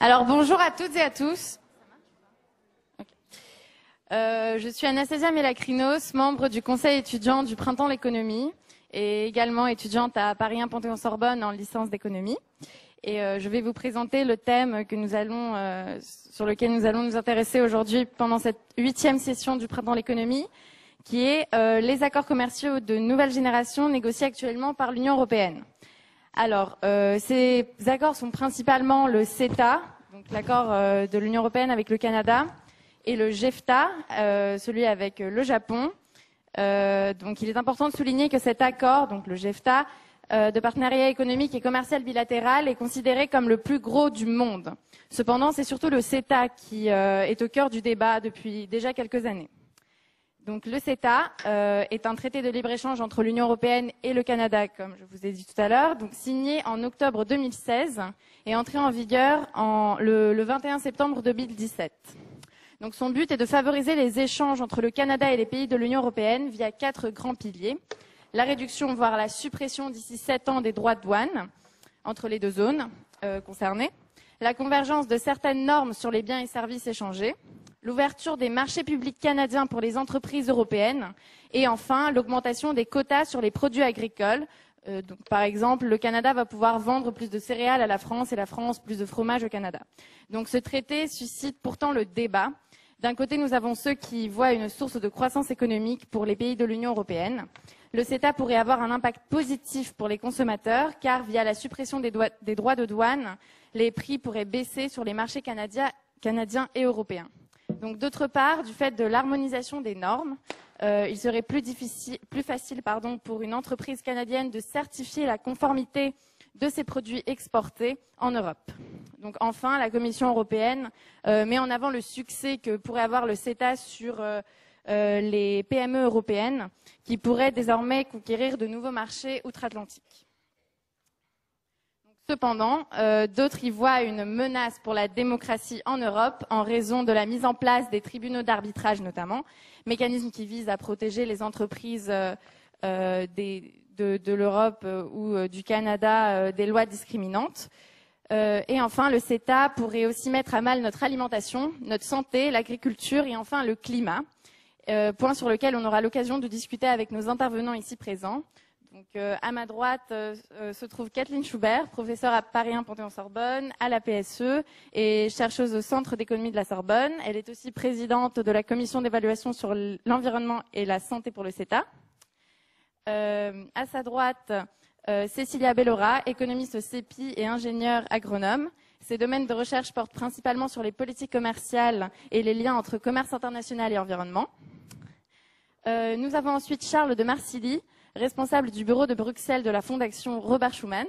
Alors bonjour à toutes et à tous. Je suis Anastasia Melakrinos, membre du conseil étudiant du Printemps de l'économie et également étudiante à Paris 1 Panthéon-Sorbonne en licence d'économie. Et je vais vous présenter le thème que sur lequel nous allons nous intéresser aujourd'hui pendant cette 8e session du Printemps de l'économie, qui est les accords commerciaux de nouvelle génération négociés actuellement par l'Union européenne. Alors, ces accords sont principalement le CETA, donc l'accord de l'Union européenne avec le Canada, et le JEFTA, celui avec le Japon. Donc, il est important de souligner que cet accord, donc le JEFTA, de partenariat économique et commercial bilatéral, est considéré comme le plus gros du monde. Cependant, c'est surtout le CETA qui est au cœur du débat depuis déjà quelques années. Donc le CETA est un traité de libre-échange entre l'Union européenne et le Canada, comme je vous ai dit tout à l'heure, donc signé en octobre 2016 et entré en vigueur le 21 septembre 2017. Donc son but est de favoriser les échanges entre le Canada et les pays de l'Union européenne via 4 grands piliers. La réduction, voire la suppression d'ici 7 ans des droits de douane entre les deux zones concernées, la convergence de certaines normes sur les biens et services échangés, l'ouverture des marchés publics canadiens pour les entreprises européennes et enfin l'augmentation des quotas sur les produits agricoles. Donc, par exemple, le Canada va pouvoir vendre plus de céréales à la France et la France plus de fromage au Canada. Donc ce traité suscite pourtant le débat. D'un côté, nous avons ceux qui voient une source de croissance économique pour les pays de l'Union européenne. Le CETA pourrait avoir un impact positif pour les consommateurs car via la suppression des droits de douane, les prix pourraient baisser sur les marchés canadiens et européens. Donc, d'autre part, du fait de l'harmonisation des normes, il serait plus facile pour une entreprise canadienne de certifier la conformité de ses produits exportés en Europe. Donc, enfin, la Commission européenne met en avant le succès que pourrait avoir le CETA sur les PME européennes qui pourraient désormais conquérir de nouveaux marchés outre-Atlantique. Cependant, d'autres y voient une menace pour la démocratie en Europe en raison de la mise en place des tribunaux d'arbitrage notamment, mécanisme qui vise à protéger les entreprises de l'Europe ou du Canada des lois discriminantes. Et enfin, le CETA pourrait aussi mettre à mal notre alimentation, notre santé, l'agriculture et enfin le climat, point sur lequel on aura l'occasion de discuter avec nos intervenants ici présents. Donc, à ma droite se trouve Kathleen Schubert, professeure à Paris 1 Panthéon-Sorbonne, à la PSE et chercheuse au Centre d'économie de la Sorbonne. Elle est aussi présidente de la commission d'évaluation sur l'environnement et la santé pour le CETA. À sa droite, Cécilia Bellora, économiste au CEPI et ingénieure agronome. Ses domaines de recherche portent principalement sur les politiques commerciales et les liens entre commerce international et environnement. Nous avons ensuite Charles de Marcilly, responsable du bureau de Bruxelles de la Fondation Robert Schuman.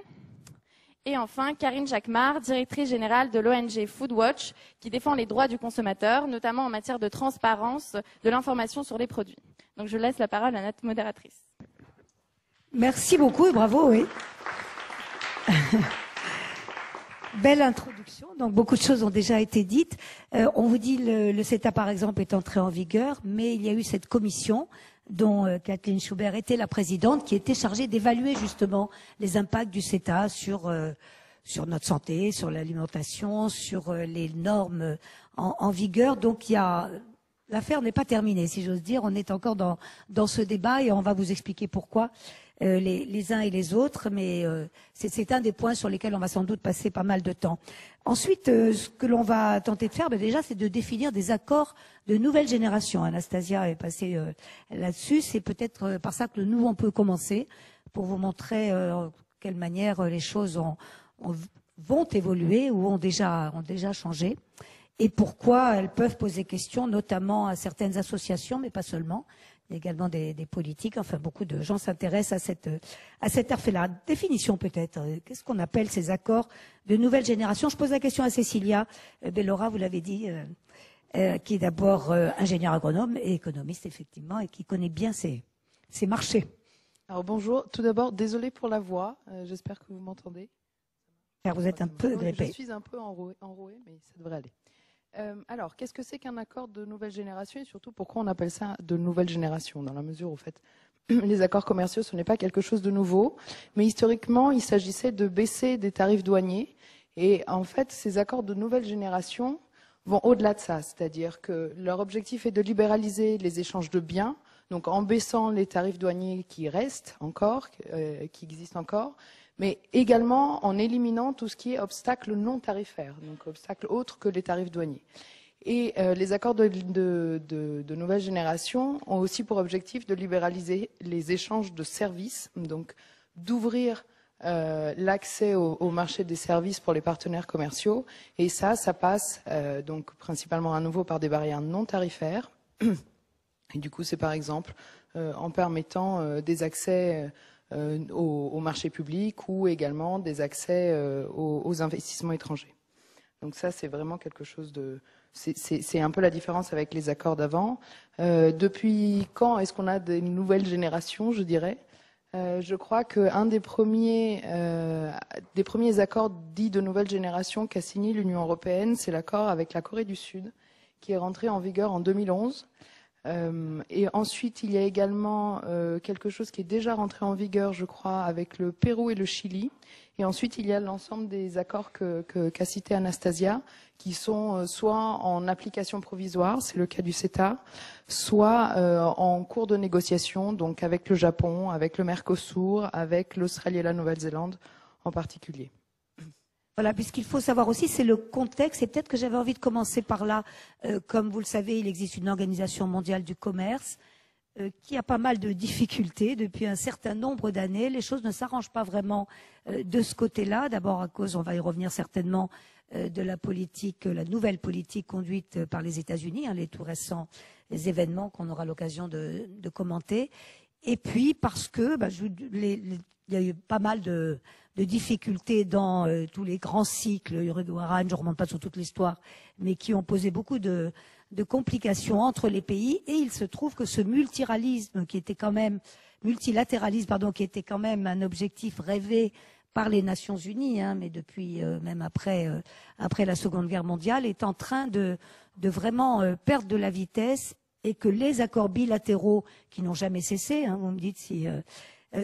Et enfin, Karine Jacquemart, directrice générale de l'ONG Foodwatch, qui défend les droits du consommateur, notamment en matière de transparence de l'information sur les produits. Donc, je laisse la parole à notre modératrice. Merci beaucoup et bravo, oui. Belle introduction. Donc, beaucoup de choses ont déjà été dites. On vous dit le CETA, par exemple, est entré en vigueur, mais il y a eu cette commission dont Kathleen Schubert était la présidente, qui était chargée d'évaluer justement les impacts du CETA sur notre santé, sur l'alimentation, sur les normes en vigueur. Donc l'affaire n'est pas terminée, si j'ose dire. On est encore dans ce débat et on va vous expliquer pourquoi les uns et les autres. Mais c'est un des points sur lesquels on va sans doute passer pas mal de temps. Ensuite, ce que l'on va tenter de faire, déjà, c'est de définir des accords de nouvelle génération. Anastasia est passée là-dessus. C'est peut-être par ça que nous, on peut commencer, pour vous montrer de quelle manière les choses vont évoluer ou ont déjà changé, et pourquoi elles peuvent poser question, notamment à certaines associations, mais pas seulement. Il y a également des politiques. Enfin, beaucoup de gens s'intéressent à cette affaire-là. Définition peut-être. Qu'est-ce qu'on appelle ces accords de nouvelle génération? Je pose la question à Cécilia Bellora, vous l'avez dit, qui est d'abord ingénieure agronome et économiste, effectivement, et qui connaît bien ces marchés. Alors bonjour. Tout d'abord, désolée pour la voix. J'espère que vous m'entendez. Car vous êtes un peu grippé. Je suis un peu enrouée, mais ça devrait aller. Alors, qu'est-ce que c'est qu'un accord de nouvelle génération et surtout pourquoi on appelle ça de nouvelle génération? Dans la mesure où, en fait, les accords commerciaux, ce n'est pas quelque chose de nouveau, mais historiquement, il s'agissait de baisser des tarifs douaniers Et en fait, ces accords de nouvelle génération vont au-delà de ça, c'est-à-dire que leur objectif est de libéraliser les échanges de biens, donc en baissant les tarifs douaniers qui restent encore, qui existent encore, mais également en éliminant tout ce qui est obstacle non tarifaire, donc obstacle autre que les tarifs douaniers. Et les accords de nouvelle génération ont aussi pour objectif de libéraliser les échanges de services, donc d'ouvrir l'accès au marché des services pour les partenaires commerciaux. Et ça passe donc principalement à nouveau par des barrières non tarifaires. Et du coup, c'est par exemple en permettant des accès au marché public ou également des accès aux investissements étrangers. Donc ça, c'est vraiment quelque chose de... C'est un peu la différence avec les accords d'avant. Depuis quand est-ce qu'on a des nouvelles générations, je dirais? Je crois qu'un des premiers accords dits de nouvelle génération qu'a signé l'Union européenne, c'est l'accord avec la Corée du Sud, qui est rentré en vigueur en 2011. Et ensuite, il y a également quelque chose qui est déjà rentré en vigueur, je crois, avec le Pérou et le Chili. Et ensuite, il y a l'ensemble des accords qu'a cité Anastasia, qui sont soit en application provisoire, c'est le cas du CETA, soit en cours de négociation, donc avec le Japon, avec le Mercosur, avec l'Australie et la Nouvelle-Zélande en particulier. Voilà, puisqu'il faut savoir aussi, c'est le contexte, et peut-être que j'avais envie de commencer par là. Comme vous le savez, il existe une organisation mondiale du commerce qui a pas mal de difficultés depuis un certain nombre d'années. Les choses ne s'arrangent pas vraiment de ce côté-là. D'abord à cause, on va y revenir certainement, de la politique, la nouvelle politique conduite par les États-Unis, les tout récents événements qu'on aura l'occasion de commenter. Et puis parce que il y a eu pas mal de difficultés dans tous les grands cycles, Uruguay, je ne remonte pas sur toute l'histoire, mais qui ont posé beaucoup de complications entre les pays. Et il se trouve que ce multilatéralisme, qui était quand même un objectif rêvé par les Nations Unies, mais depuis même après la Seconde Guerre mondiale, est en train de vraiment perdre de la vitesse, et que les accords bilatéraux, qui n'ont jamais cessé, vous me dites si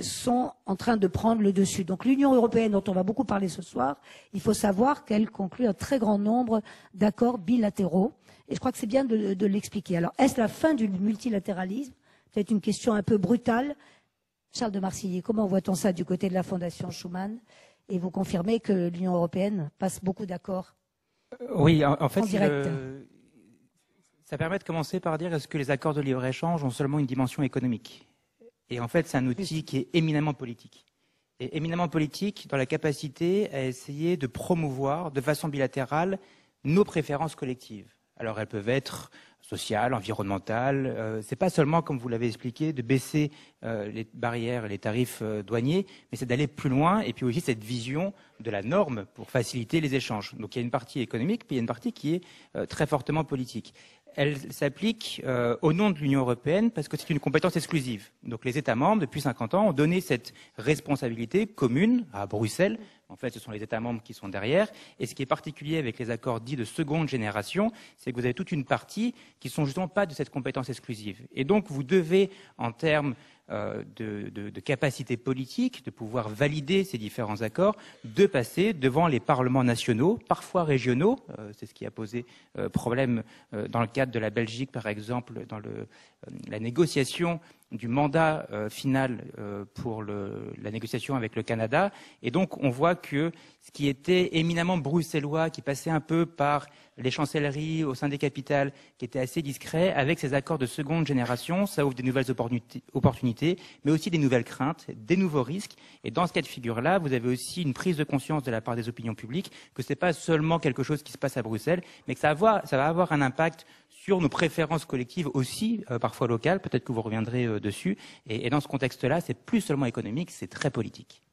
sont en train de prendre le dessus. Donc l'Union européenne, dont on va beaucoup parler ce soir, il faut savoir qu'elle conclut un très grand nombre d'accords bilatéraux. Et je crois que c'est bien de l'expliquer. Alors, est-ce la fin du multilatéralisme? Peut-être une question un peu brutale. Charles de Marcilly, comment voit-on ça du côté de la Fondation Schuman? Et vous confirmez que l'Union européenne passe beaucoup d'accords? Oui, en fait, direct. Ça permet de commencer par dire, est-ce que les accords de libre-échange ont seulement une dimension économique? Et en fait, c'est un outil qui est éminemment politique. Et éminemment politique dans la capacité à essayer de promouvoir de façon bilatérale nos préférences collectives. Alors, elles peuvent être sociales, environnementales. C'est pas seulement, comme vous l'avez expliqué, de baisser les barrières et les tarifs douaniers, mais c'est d'aller plus loin, et puis aussi cette vision de la norme pour faciliter les échanges. Donc, il y a une partie économique, puis il y a une partie qui est très fortement politique. Elle s'applique au nom de l'Union européenne parce que c'est une compétence exclusive. Donc les États membres, depuis 50 ans, ont donné cette responsabilité commune à Bruxelles. En fait, ce sont les États membres qui sont derrière. Et ce qui est particulier avec les accords dits de seconde génération, c'est que vous avez toute une partie qui ne sont justement pas de cette compétence exclusive. Et donc vous devez, en termes de capacité politique, de pouvoir valider ces différents accords, de passer devant les parlements nationaux, parfois régionaux. C'est ce qui a posé problème dans le cadre de la Belgique, par exemple, dans la négociation du mandat final pour la négociation avec le Canada. Et donc, on voit que ce qui était éminemment bruxellois, qui passait un peu par les chancelleries au sein des capitales, qui était assez discret, avec ces accords de seconde génération, ça ouvre des nouvelles opportunités, mais aussi des nouvelles craintes, des nouveaux risques. Et dans ce cas de figure-là, vous avez aussi une prise de conscience de la part des opinions publiques que ce n'est pas seulement quelque chose qui se passe à Bruxelles, mais que ça va avoir un impact sur nos préférences collectives aussi, parfois locales. Peut-être que vous reviendrez dessus. Et dans ce contexte-là, c'est plus seulement économique, c'est très politique.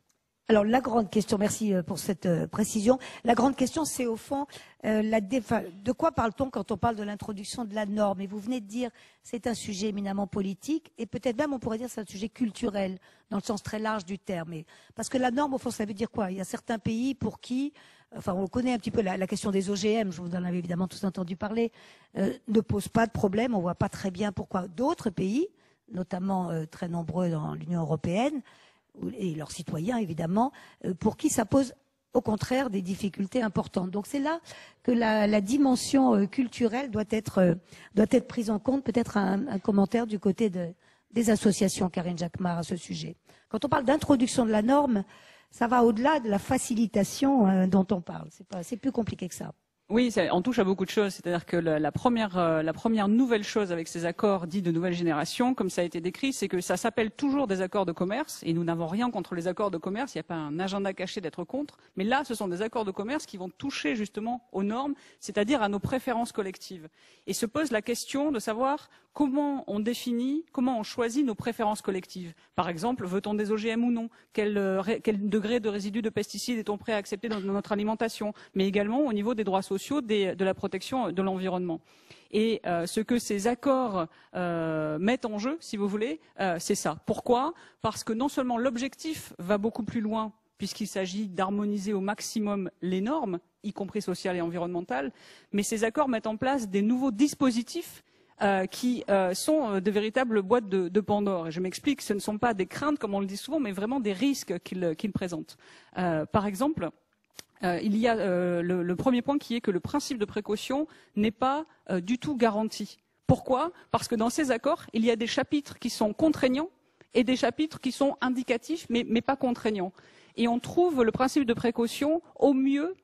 Alors la grande question, merci pour cette précision. La grande question, c'est au fond de quoi parle-t-on quand on parle de l'introduction de la norme? Et vous venez de dire c'est un sujet éminemment politique, et peut-être même on pourrait dire c'est un sujet culturel dans le sens très large du terme. Parce que la norme, au fond, ça veut dire quoi? Il y a certains pays pour qui, enfin on connaît un petit peu la question des OGM, je vous en avais évidemment tous entendu parler, ne pose pas de problème, on voit pas très bien pourquoi. D'autres pays, notamment très nombreux dans l'Union européenne, et leurs citoyens évidemment, pour qui ça pose au contraire des difficultés importantes. Donc c'est là que la dimension culturelle doit être prise en compte. Peut-être un commentaire du côté des associations, Karine Jacquemart, à ce sujet. Quand on parle d'introduction de la norme, ça va au-delà de la facilitation dont on parle. C'est plus compliqué que ça. Oui, on touche à beaucoup de choses. C'est-à-dire que la première nouvelle chose avec ces accords dits de nouvelle génération, comme ça a été décrit, c'est que ça s'appelle toujours des accords de commerce, et nous n'avons rien contre les accords de commerce, il n'y a pas un agenda caché d'être contre, mais là, ce sont des accords de commerce qui vont toucher justement aux normes, c'est-à-dire à nos préférences collectives. Et se pose la question de savoir comment on définit, comment on choisit nos préférences collectives. Par exemple, veut-on des OGM ou non? Quel degré de résidus de pesticides est-on prêt à accepter dans notre alimentation? Mais également au niveau des droits sociaux, de la protection de l'environnement. Et ce que ces accords mettent en jeu, si vous voulez, c'est ça. Pourquoi? Parce que non seulement l'objectif va beaucoup plus loin, puisqu'il s'agit d'harmoniser au maximum les normes, y compris sociales et environnementales, mais ces accords mettent en place des nouveaux dispositifs qui sont de véritables boîtes de Pandore. Et je m'explique, ce ne sont pas des craintes, comme on le dit souvent, mais vraiment des risques qu'ils présentent. Par exemple, il y a le premier point qui est que le principe de précaution n'est pas du tout garanti. Pourquoi? Parce que dans ces accords, il y a des chapitres qui sont contraignants et des chapitres qui sont indicatifs, mais pas contraignants. Et on trouve le principe de précaution au mieux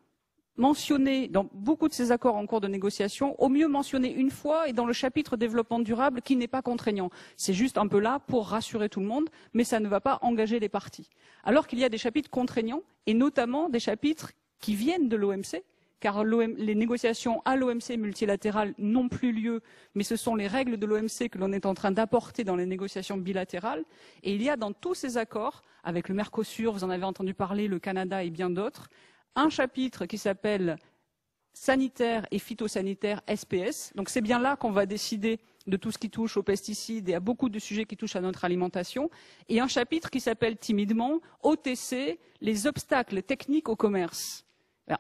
mentionné dans beaucoup de ces accords en cours de négociation, au mieux mentionné une fois et dans le chapitre développement durable qui n'est pas contraignant. C'est juste un peu là pour rassurer tout le monde, mais ça ne va pas engager les parties. Alors qu'il y a des chapitres contraignants, et notamment des chapitres qui viennent de l'OMC, car les négociations à l'OMC multilatérales n'ont plus lieu, mais ce sont les règles de l'OMC que l'on est en train d'apporter dans les négociations bilatérales. Et il y a dans tous ces accords, avec le Mercosur, vous en avez entendu parler, le Canada et bien d'autres, un chapitre qui s'appelle sanitaire et phytosanitaire SPS. Donc c'est bien là qu'on va décider de tout ce qui touche aux pesticides et à beaucoup de sujets qui touchent à notre alimentation. Et un chapitre qui s'appelle timidement OTC, les obstacles techniques au commerce.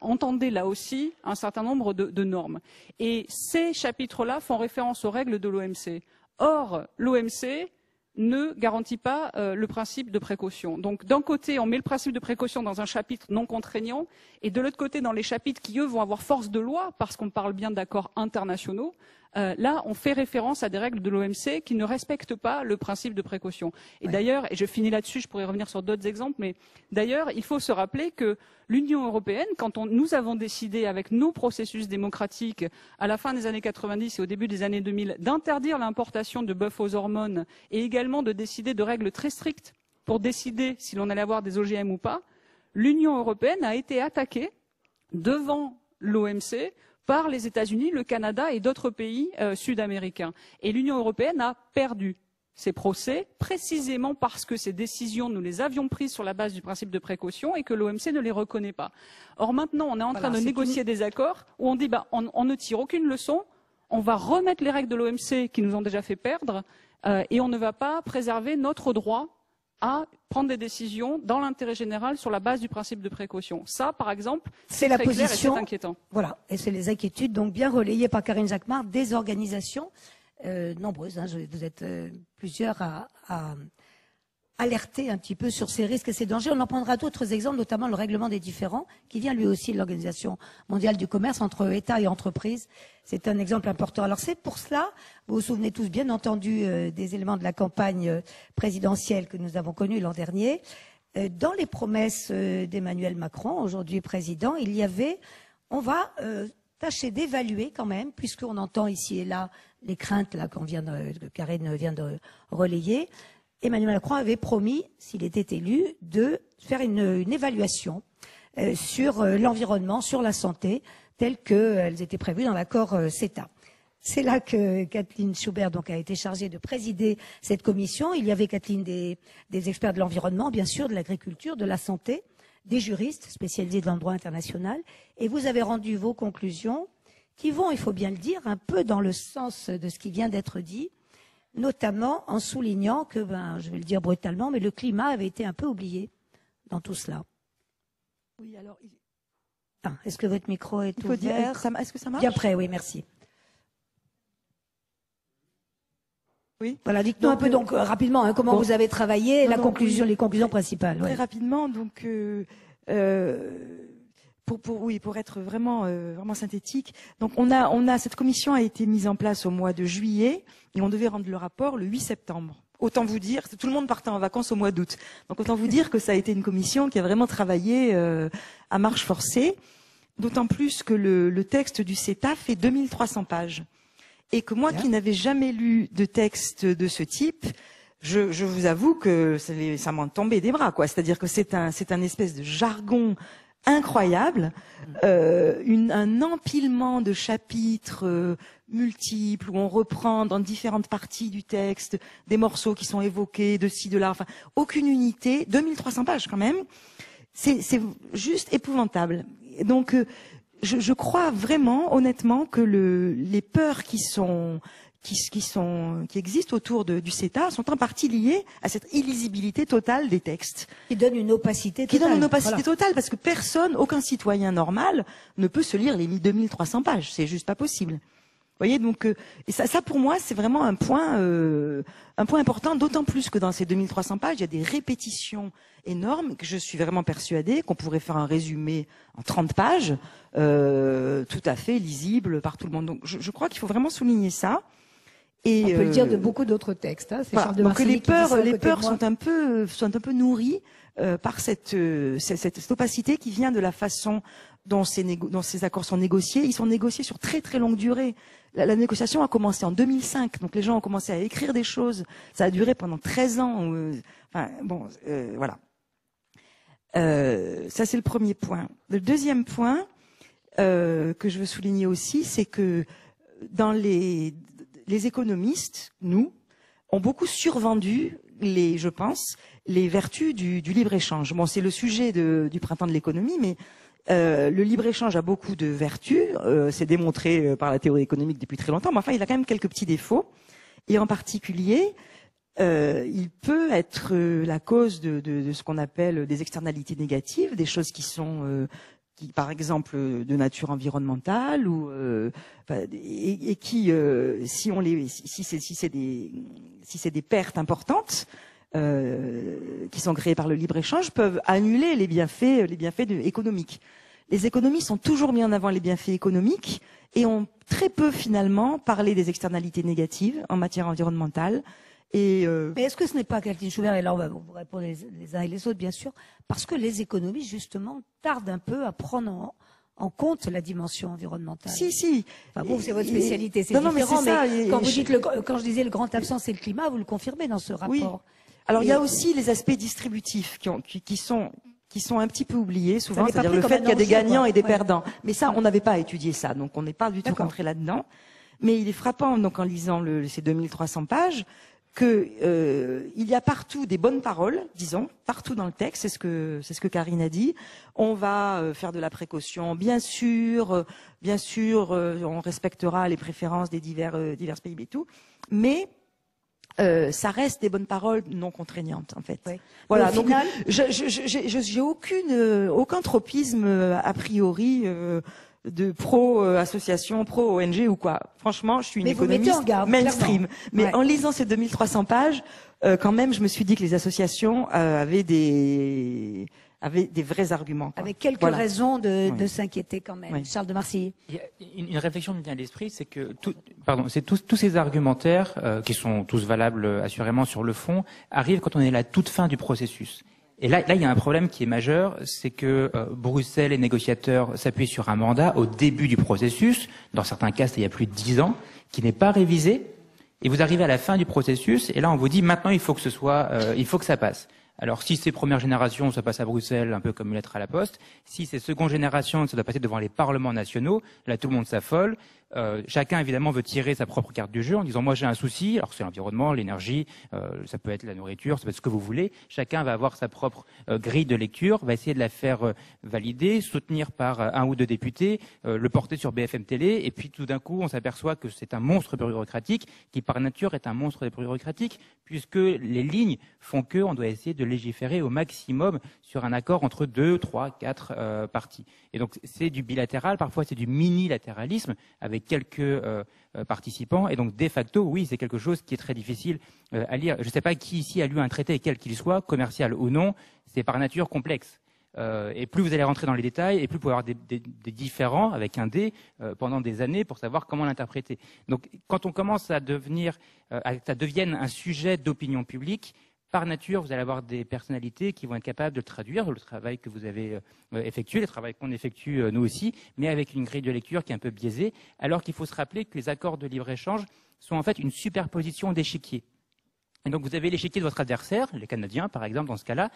Entendez là aussi un certain nombre de normes. Et ces chapitres-là font référence aux règles de l'OMC. Or, l'OMC ne garantit pas le principe de précaution. Donc d'un côté, on met le principe de précaution dans un chapitre non contraignant, et de l'autre côté, dans les chapitres qui, eux, vont avoir force de loi, parce qu'on parle bien d'accords internationaux, là, on fait référence à des règles de l'OMC qui ne respectent pas le principe de précaution. Et d'ailleurs, et je finis là-dessus, je pourrais revenir sur d'autres exemples, mais d'ailleurs, il faut se rappeler que l'Union européenne, quand nous avons décidé avec nos processus démocratiques à la fin des années 90 et au début des années 2000 d'interdire l'importation de bœuf aux hormones et également de décider de règles très strictes pour décider si l'on allait avoir des OGM ou pas, l'Union européenne a été attaquée devant l'OMC par les États-Unis, le Canada et d'autres pays sud-américains. Et l'Union européenne a perdu ces procès précisément parce que ces décisions, nous les avions prises sur la base du principe de précaution et que l'OMC ne les reconnaît pas. Or maintenant, on est en train de négocier des accords où on dit on ne tire aucune leçon, on va remettre les règles de l'OMC qui nous ont déjà fait perdre et on ne va pas préserver notre droit à prendre des décisions dans l'intérêt général sur la base du principe de précaution. Ça, par exemple, c'est la position, et c'est inquiétant. Voilà, et c'est les inquiétudes donc bien relayées par Karine Jacquemart des organisations nombreuses. Hein, vous êtes plusieurs à alerter un petit peu sur ces risques et ces dangers. On en prendra d'autres exemples, notamment le règlement des différends, qui vient lui aussi de l'Organisation mondiale du commerce entre États et entreprises. C'est un exemple important. Alors c'est pour cela, vous vous souvenez tous bien entendu des éléments de la campagne présidentielle que nous avons connue l'an dernier. Dans les promesses d'Emmanuel Macron, aujourd'hui président, il y avait, on va tâcher d'évaluer quand même, puisqu'on entend ici et là les craintes là que Karine vient de relayer. Emmanuel Macron avait promis, s'il était élu, de faire une évaluation sur l'environnement, sur la santé, telles qu'elles étaient prévues dans l'accord CETA. C'est là que Kathleen Schubert donc, a été chargée de présider cette commission. Il y avait, Kathleen, des experts de l'environnement, bien sûr, de l'agriculture, de la santé, des juristes spécialisés dans le droit international. Et vous avez rendu vos conclusions qui vont, il faut bien le dire, un peu dans le sens de ce qui vient d'être dit, notamment en soulignant que, je vais le dire brutalement, mais le climat avait été un peu oublié dans tout cela. Oui, alors... Est-ce que votre micro est ouvert? Est-ce que ça marche? Bien prêt, oui, merci. Oui. Voilà, dites-nous un peu donc rapidement comment vous avez travaillé et les conclusions principales. Très rapidement, donc Pour être vraiment synthétique. Donc cette commission a été mise en place au mois de juillet et on devait rendre le rapport le 8 septembre. Autant vous dire, tout le monde partait en vacances au mois d'août. Donc autant vous dire que ça a été une commission qui a vraiment travaillé à marche forcée. D'autant plus que le texte du CETA fait 2300 pages. Et que moi qui n'avais jamais lu de texte de ce type, je vous avoue que ça m'en tombait des bras, quoi. C'est-à-dire que c'est un espèce de jargon incroyable, un empilement de chapitres multiples où on reprend dans différentes parties du texte des morceaux qui sont évoqués de ci, de là, enfin aucune unité, 2300 pages quand même, c'est juste épouvantable. Donc je crois vraiment, honnêtement, que les peurs qui existent autour du CETA sont en partie liées à cette illisibilité totale des textes. Qui donne une opacité totale. Qui donne une opacité totale, parce que aucun citoyen normal ne peut se lire les 2300 pages. C'est juste pas possible. Vous voyez, donc, et ça pour moi, c'est vraiment un point important, d'autant plus que dans ces 2300 pages, il y a des répétitions énormes, que je suis vraiment persuadée qu'on pourrait faire un résumé en 30 pages, tout à fait lisible par tout le monde. Donc, je crois qu'il faut vraiment souligner ça. Et on peut le dire de beaucoup d'autres textes. Hein. Voilà. Donc les peurs sont un peu nourries par cette opacité qui vient de la façon dont ces accords sont négociés. Ils sont négociés sur très très longue durée. La négociation a commencé en 2005, donc les gens ont commencé à écrire des choses. Ça a duré pendant 13 ans. Voilà. Ça c'est le premier point. Le deuxième point que je veux souligner aussi, c'est que dans les économistes, nous, ont beaucoup survendu je pense, les vertus du libre-échange. Bon, c'est le sujet du printemps de l'économie, mais le libre-échange a beaucoup de vertus, c'est démontré par la théorie économique depuis très longtemps, mais enfin, il a quand même quelques petits défauts. Et en particulier, il peut être la cause de ce qu'on appelle des externalités négatives, des choses qui sont par exemple de nature environnementale ou et qui si c'est des pertes importantes qui sont créées par le libre-échange, peuvent annuler les bienfaits économiques. Les économistes ont toujours mis en avant les bienfaits économiques et ont très peu finalement parlé des externalités négatives en matière environnementale. Mais est-ce que ce n'est pas, Kathleen Schubert, et là on va vous répondre les uns et les autres bien sûr, parce que les économistes justement tardent un peu à prendre en compte la dimension environnementale. Si. Enfin bon, c'est votre spécialité, c'est différent, mais quand vous dites quand je disais le grand absent c'est le climat, vous le confirmez dans ce rapport. Oui. Alors il y a aussi les aspects distributifs qui sont un petit peu oubliés souvent, c'est-à-dire le fait qu'il y a des gagnants et des perdants. Mais ça, on n'avait pas étudié ça, donc on n'est pas du tout rentré là-dedans. Mais il est frappant, donc en lisant ces 2300 pages, que il y a partout des bonnes paroles, disons, partout dans le texte, c'est ce que Karine a dit. On va faire de la précaution, bien sûr, on respectera les préférences des divers pays et tout, mais ça reste des bonnes paroles non contraignantes en fait. Oui. Voilà. Donc j'ai aucun tropisme a priori de pro-association, pro-ONG ou quoi. Franchement, je suis une économiste mainstream. Mais en lisant ces 2300 pages, quand même, je me suis dit que les associations avaient des vrais arguments. Avec quelques raisons de s'inquiéter quand même. Oui. Charles de Marcilly. Il y a une réflexion qui me vient à l'esprit, c'est que tous ces argumentaires, qui sont tous valables assurément sur le fond, arrivent quand on est à la toute fin du processus. Et là, il y a un problème qui est majeur, c'est que Bruxelles, les négociateurs s'appuient sur un mandat au début du processus, dans certains cas, c'était il y a plus de 10 ans, qui n'est pas révisé, et vous arrivez à la fin du processus, et là, on vous dit, maintenant, il faut que ça passe. Alors, si c'est première génération, ça passe à Bruxelles, un peu comme une lettre à la poste. Si c'est seconde génération, ça doit passer devant les parlements nationaux. Là, tout le monde s'affole. Chacun, évidemment, veut tirer sa propre carte du jeu en disant, moi, j'ai un souci. Alors, c'est l'environnement, l'énergie, ça peut être la nourriture, ça peut être ce que vous voulez. Chacun va avoir sa propre grille de lecture, va essayer de la faire valider, soutenir par un ou deux députés, le porter sur BFM Télé. Et puis, tout d'un coup, on s'aperçoit que c'est un monstre bureaucratique qui, par nature, est un monstre bureaucratique, puisque les lignes font qu'on doit essayer de légiférer au maximum sur un accord entre 2, 3, 4 parties. Et donc, c'est du bilatéral, parfois c'est du mini-latéralisme avec quelques participants. Et donc, de facto, oui, c'est quelque chose qui est très difficile à lire. Je ne sais pas qui ici a lu un traité, quel qu'il soit, commercial ou non, c'est par nature complexe. Et plus vous allez rentrer dans les détails, et plus vous pouvez avoir des différends avec un D pendant des années pour savoir comment l'interpréter. Donc, quand on commence à ça devienne un sujet d'opinion publique, par nature, vous allez avoir des personnalités qui vont être capables de le traduire, le travail que vous avez effectué, le travail qu'on effectue nous aussi, mais avec une grille de lecture qui est un peu biaisée, alors qu'il faut se rappeler que les accords de libre-échange sont en fait une superposition d'échiquiers. Et donc vous avez l'échiquier de votre adversaire, les Canadiens par exemple dans ce cas-là,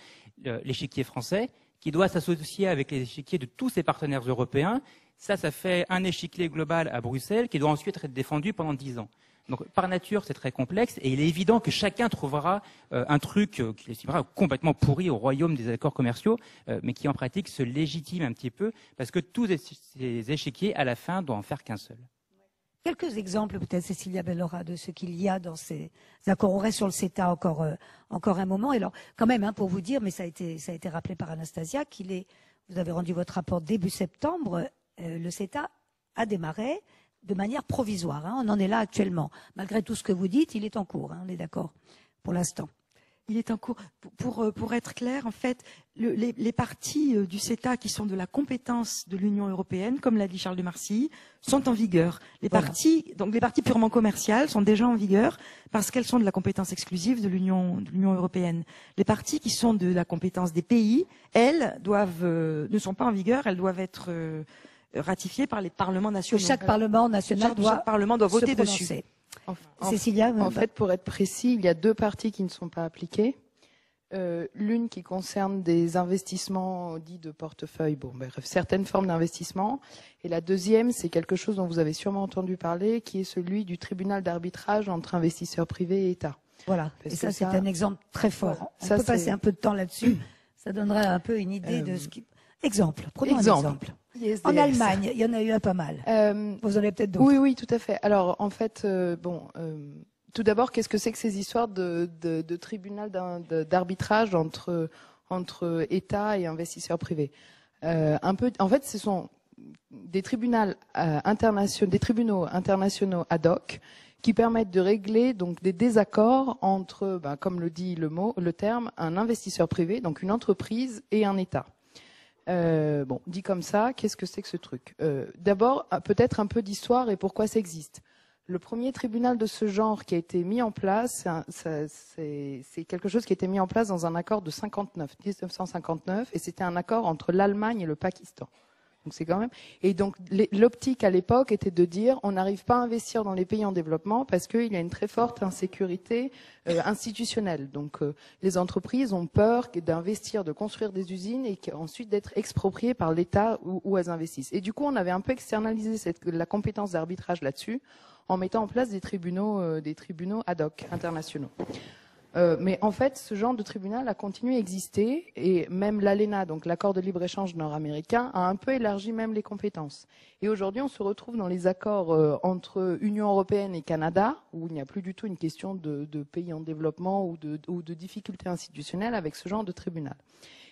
l'échiquier français, qui doit s'associer avec les échiquiers de tous ses partenaires européens. Ça fait un échiquier global à Bruxelles qui doit ensuite être défendu pendant 10 ans. Donc, par nature, c'est très complexe et il est évident que chacun trouvera un truc qu'il estimera complètement pourri au royaume des accords commerciaux, mais qui en pratique se légitime un petit peu parce que tous ces échiquiers, à la fin, doivent en faire qu'un seul. Quelques exemples, peut-être, Cécilia Bellora, de ce qu'il y a dans ces accords. On reste sur le CETA encore un moment. Et alors, quand même, pour vous dire, mais ça a été rappelé par Anastasia, vous avez rendu votre rapport début septembre, le CETA a démarré de manière provisoire. On en est là actuellement. Malgré tout ce que vous dites, il est en cours. On est d'accord pour l'instant. Il est en cours. Pour être clair, en fait, les parties du CETA qui sont de la compétence de l'Union européenne, comme l'a dit Charles de Marcy, sont en vigueur. Les parties purement commerciales sont déjà en vigueur parce qu'elles sont de la compétence exclusive de l'Union européenne. Les parties qui sont de la compétence des pays, elles ne sont pas en vigueur. Elles doivent être ratifiées par les parlements nationaux. Chaque parlement national doit voter dessus. Cécilia, en fait, pour être précis, il y a 2 parties qui ne sont pas appliquées. L'une qui concerne des investissements dits de portefeuille, bref, certaines formes d'investissement. Et la deuxième, c'est quelque chose dont vous avez sûrement entendu parler, qui est celui du tribunal d'arbitrage entre investisseurs privés et États. Voilà. Et ça, c'est un exemple très fort. Voilà. On peut passer un peu de temps là-dessus. Ça donnerait un peu une idée de ce qui... Exemple. Prenons un exemple. ISDS. En Allemagne, il y en a eu un pas mal. Vous en avez peut-être d'autres. Oui, tout à fait. Alors, en fait, tout d'abord, qu'est-ce que c'est que ces histoires de tribunal d'arbitrage entre États et investisseurs privés? En fait, ce sont des tribunaux internationaux ad hoc qui permettent de régler donc des désaccords entre, comme le dit le terme, un investisseur privé, donc une entreprise, et un État. Dit comme ça, qu'est-ce que c'est que ce truc? D'abord, peut-être un peu d'histoire et pourquoi ça existe. Le premier tribunal de ce genre qui a été mis en place, c'est quelque chose qui a été mis en place dans un accord de 1959, et c'était un accord entre l'Allemagne et le Pakistan. Donc c'est quand même. Et donc l'optique à l'époque était de dire on n'arrive pas à investir dans les pays en développement parce qu'il y a une très forte insécurité institutionnelle. Donc les entreprises ont peur d'investir, de construire des usines et ensuite d'être expropriées par l'État où elles investissent. Et du coup on avait un peu externalisé la compétence d'arbitrage là-dessus en mettant en place des tribunaux ad hoc internationaux. Mais en fait, ce genre de tribunal a continué à exister et même l'ALENA, donc l'accord de libre-échange nord-américain, a un peu élargi même les compétences. Et aujourd'hui, on se retrouve dans les accords entre Union européenne et Canada, où il n'y a plus du tout une question de pays en développement ou de difficultés institutionnelles avec ce genre de tribunal.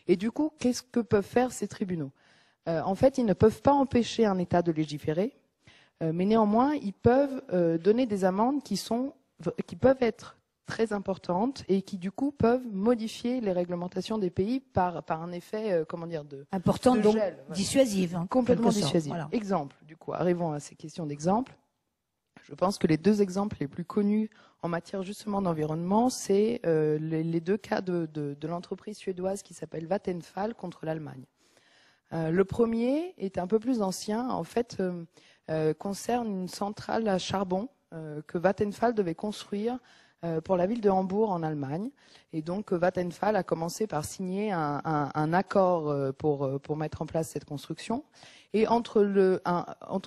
Et du coup, qu'est-ce que peuvent faire ces tribunaux? En fait, ils ne peuvent pas empêcher un État de légiférer, mais néanmoins, ils peuvent donner des amendes qui peuvent être très importantes et qui du coup peuvent modifier les réglementations des pays par un effet important, de donc gel, dissuasive, complètement dissuasive. Voilà. Exemple, du coup, arrivons à ces questions d'exemple. Je pense que les 2 exemples les plus connus en matière justement d'environnement, c'est les 2 cas de l'entreprise suédoise qui s'appelle Vattenfall contre l'Allemagne. Le premier est un peu plus ancien, en fait, concerne une centrale à charbon que Vattenfall devait construire pour la ville de Hambourg en Allemagne. Et donc Vattenfall a commencé par signer un accord pour mettre en place cette construction. Et entre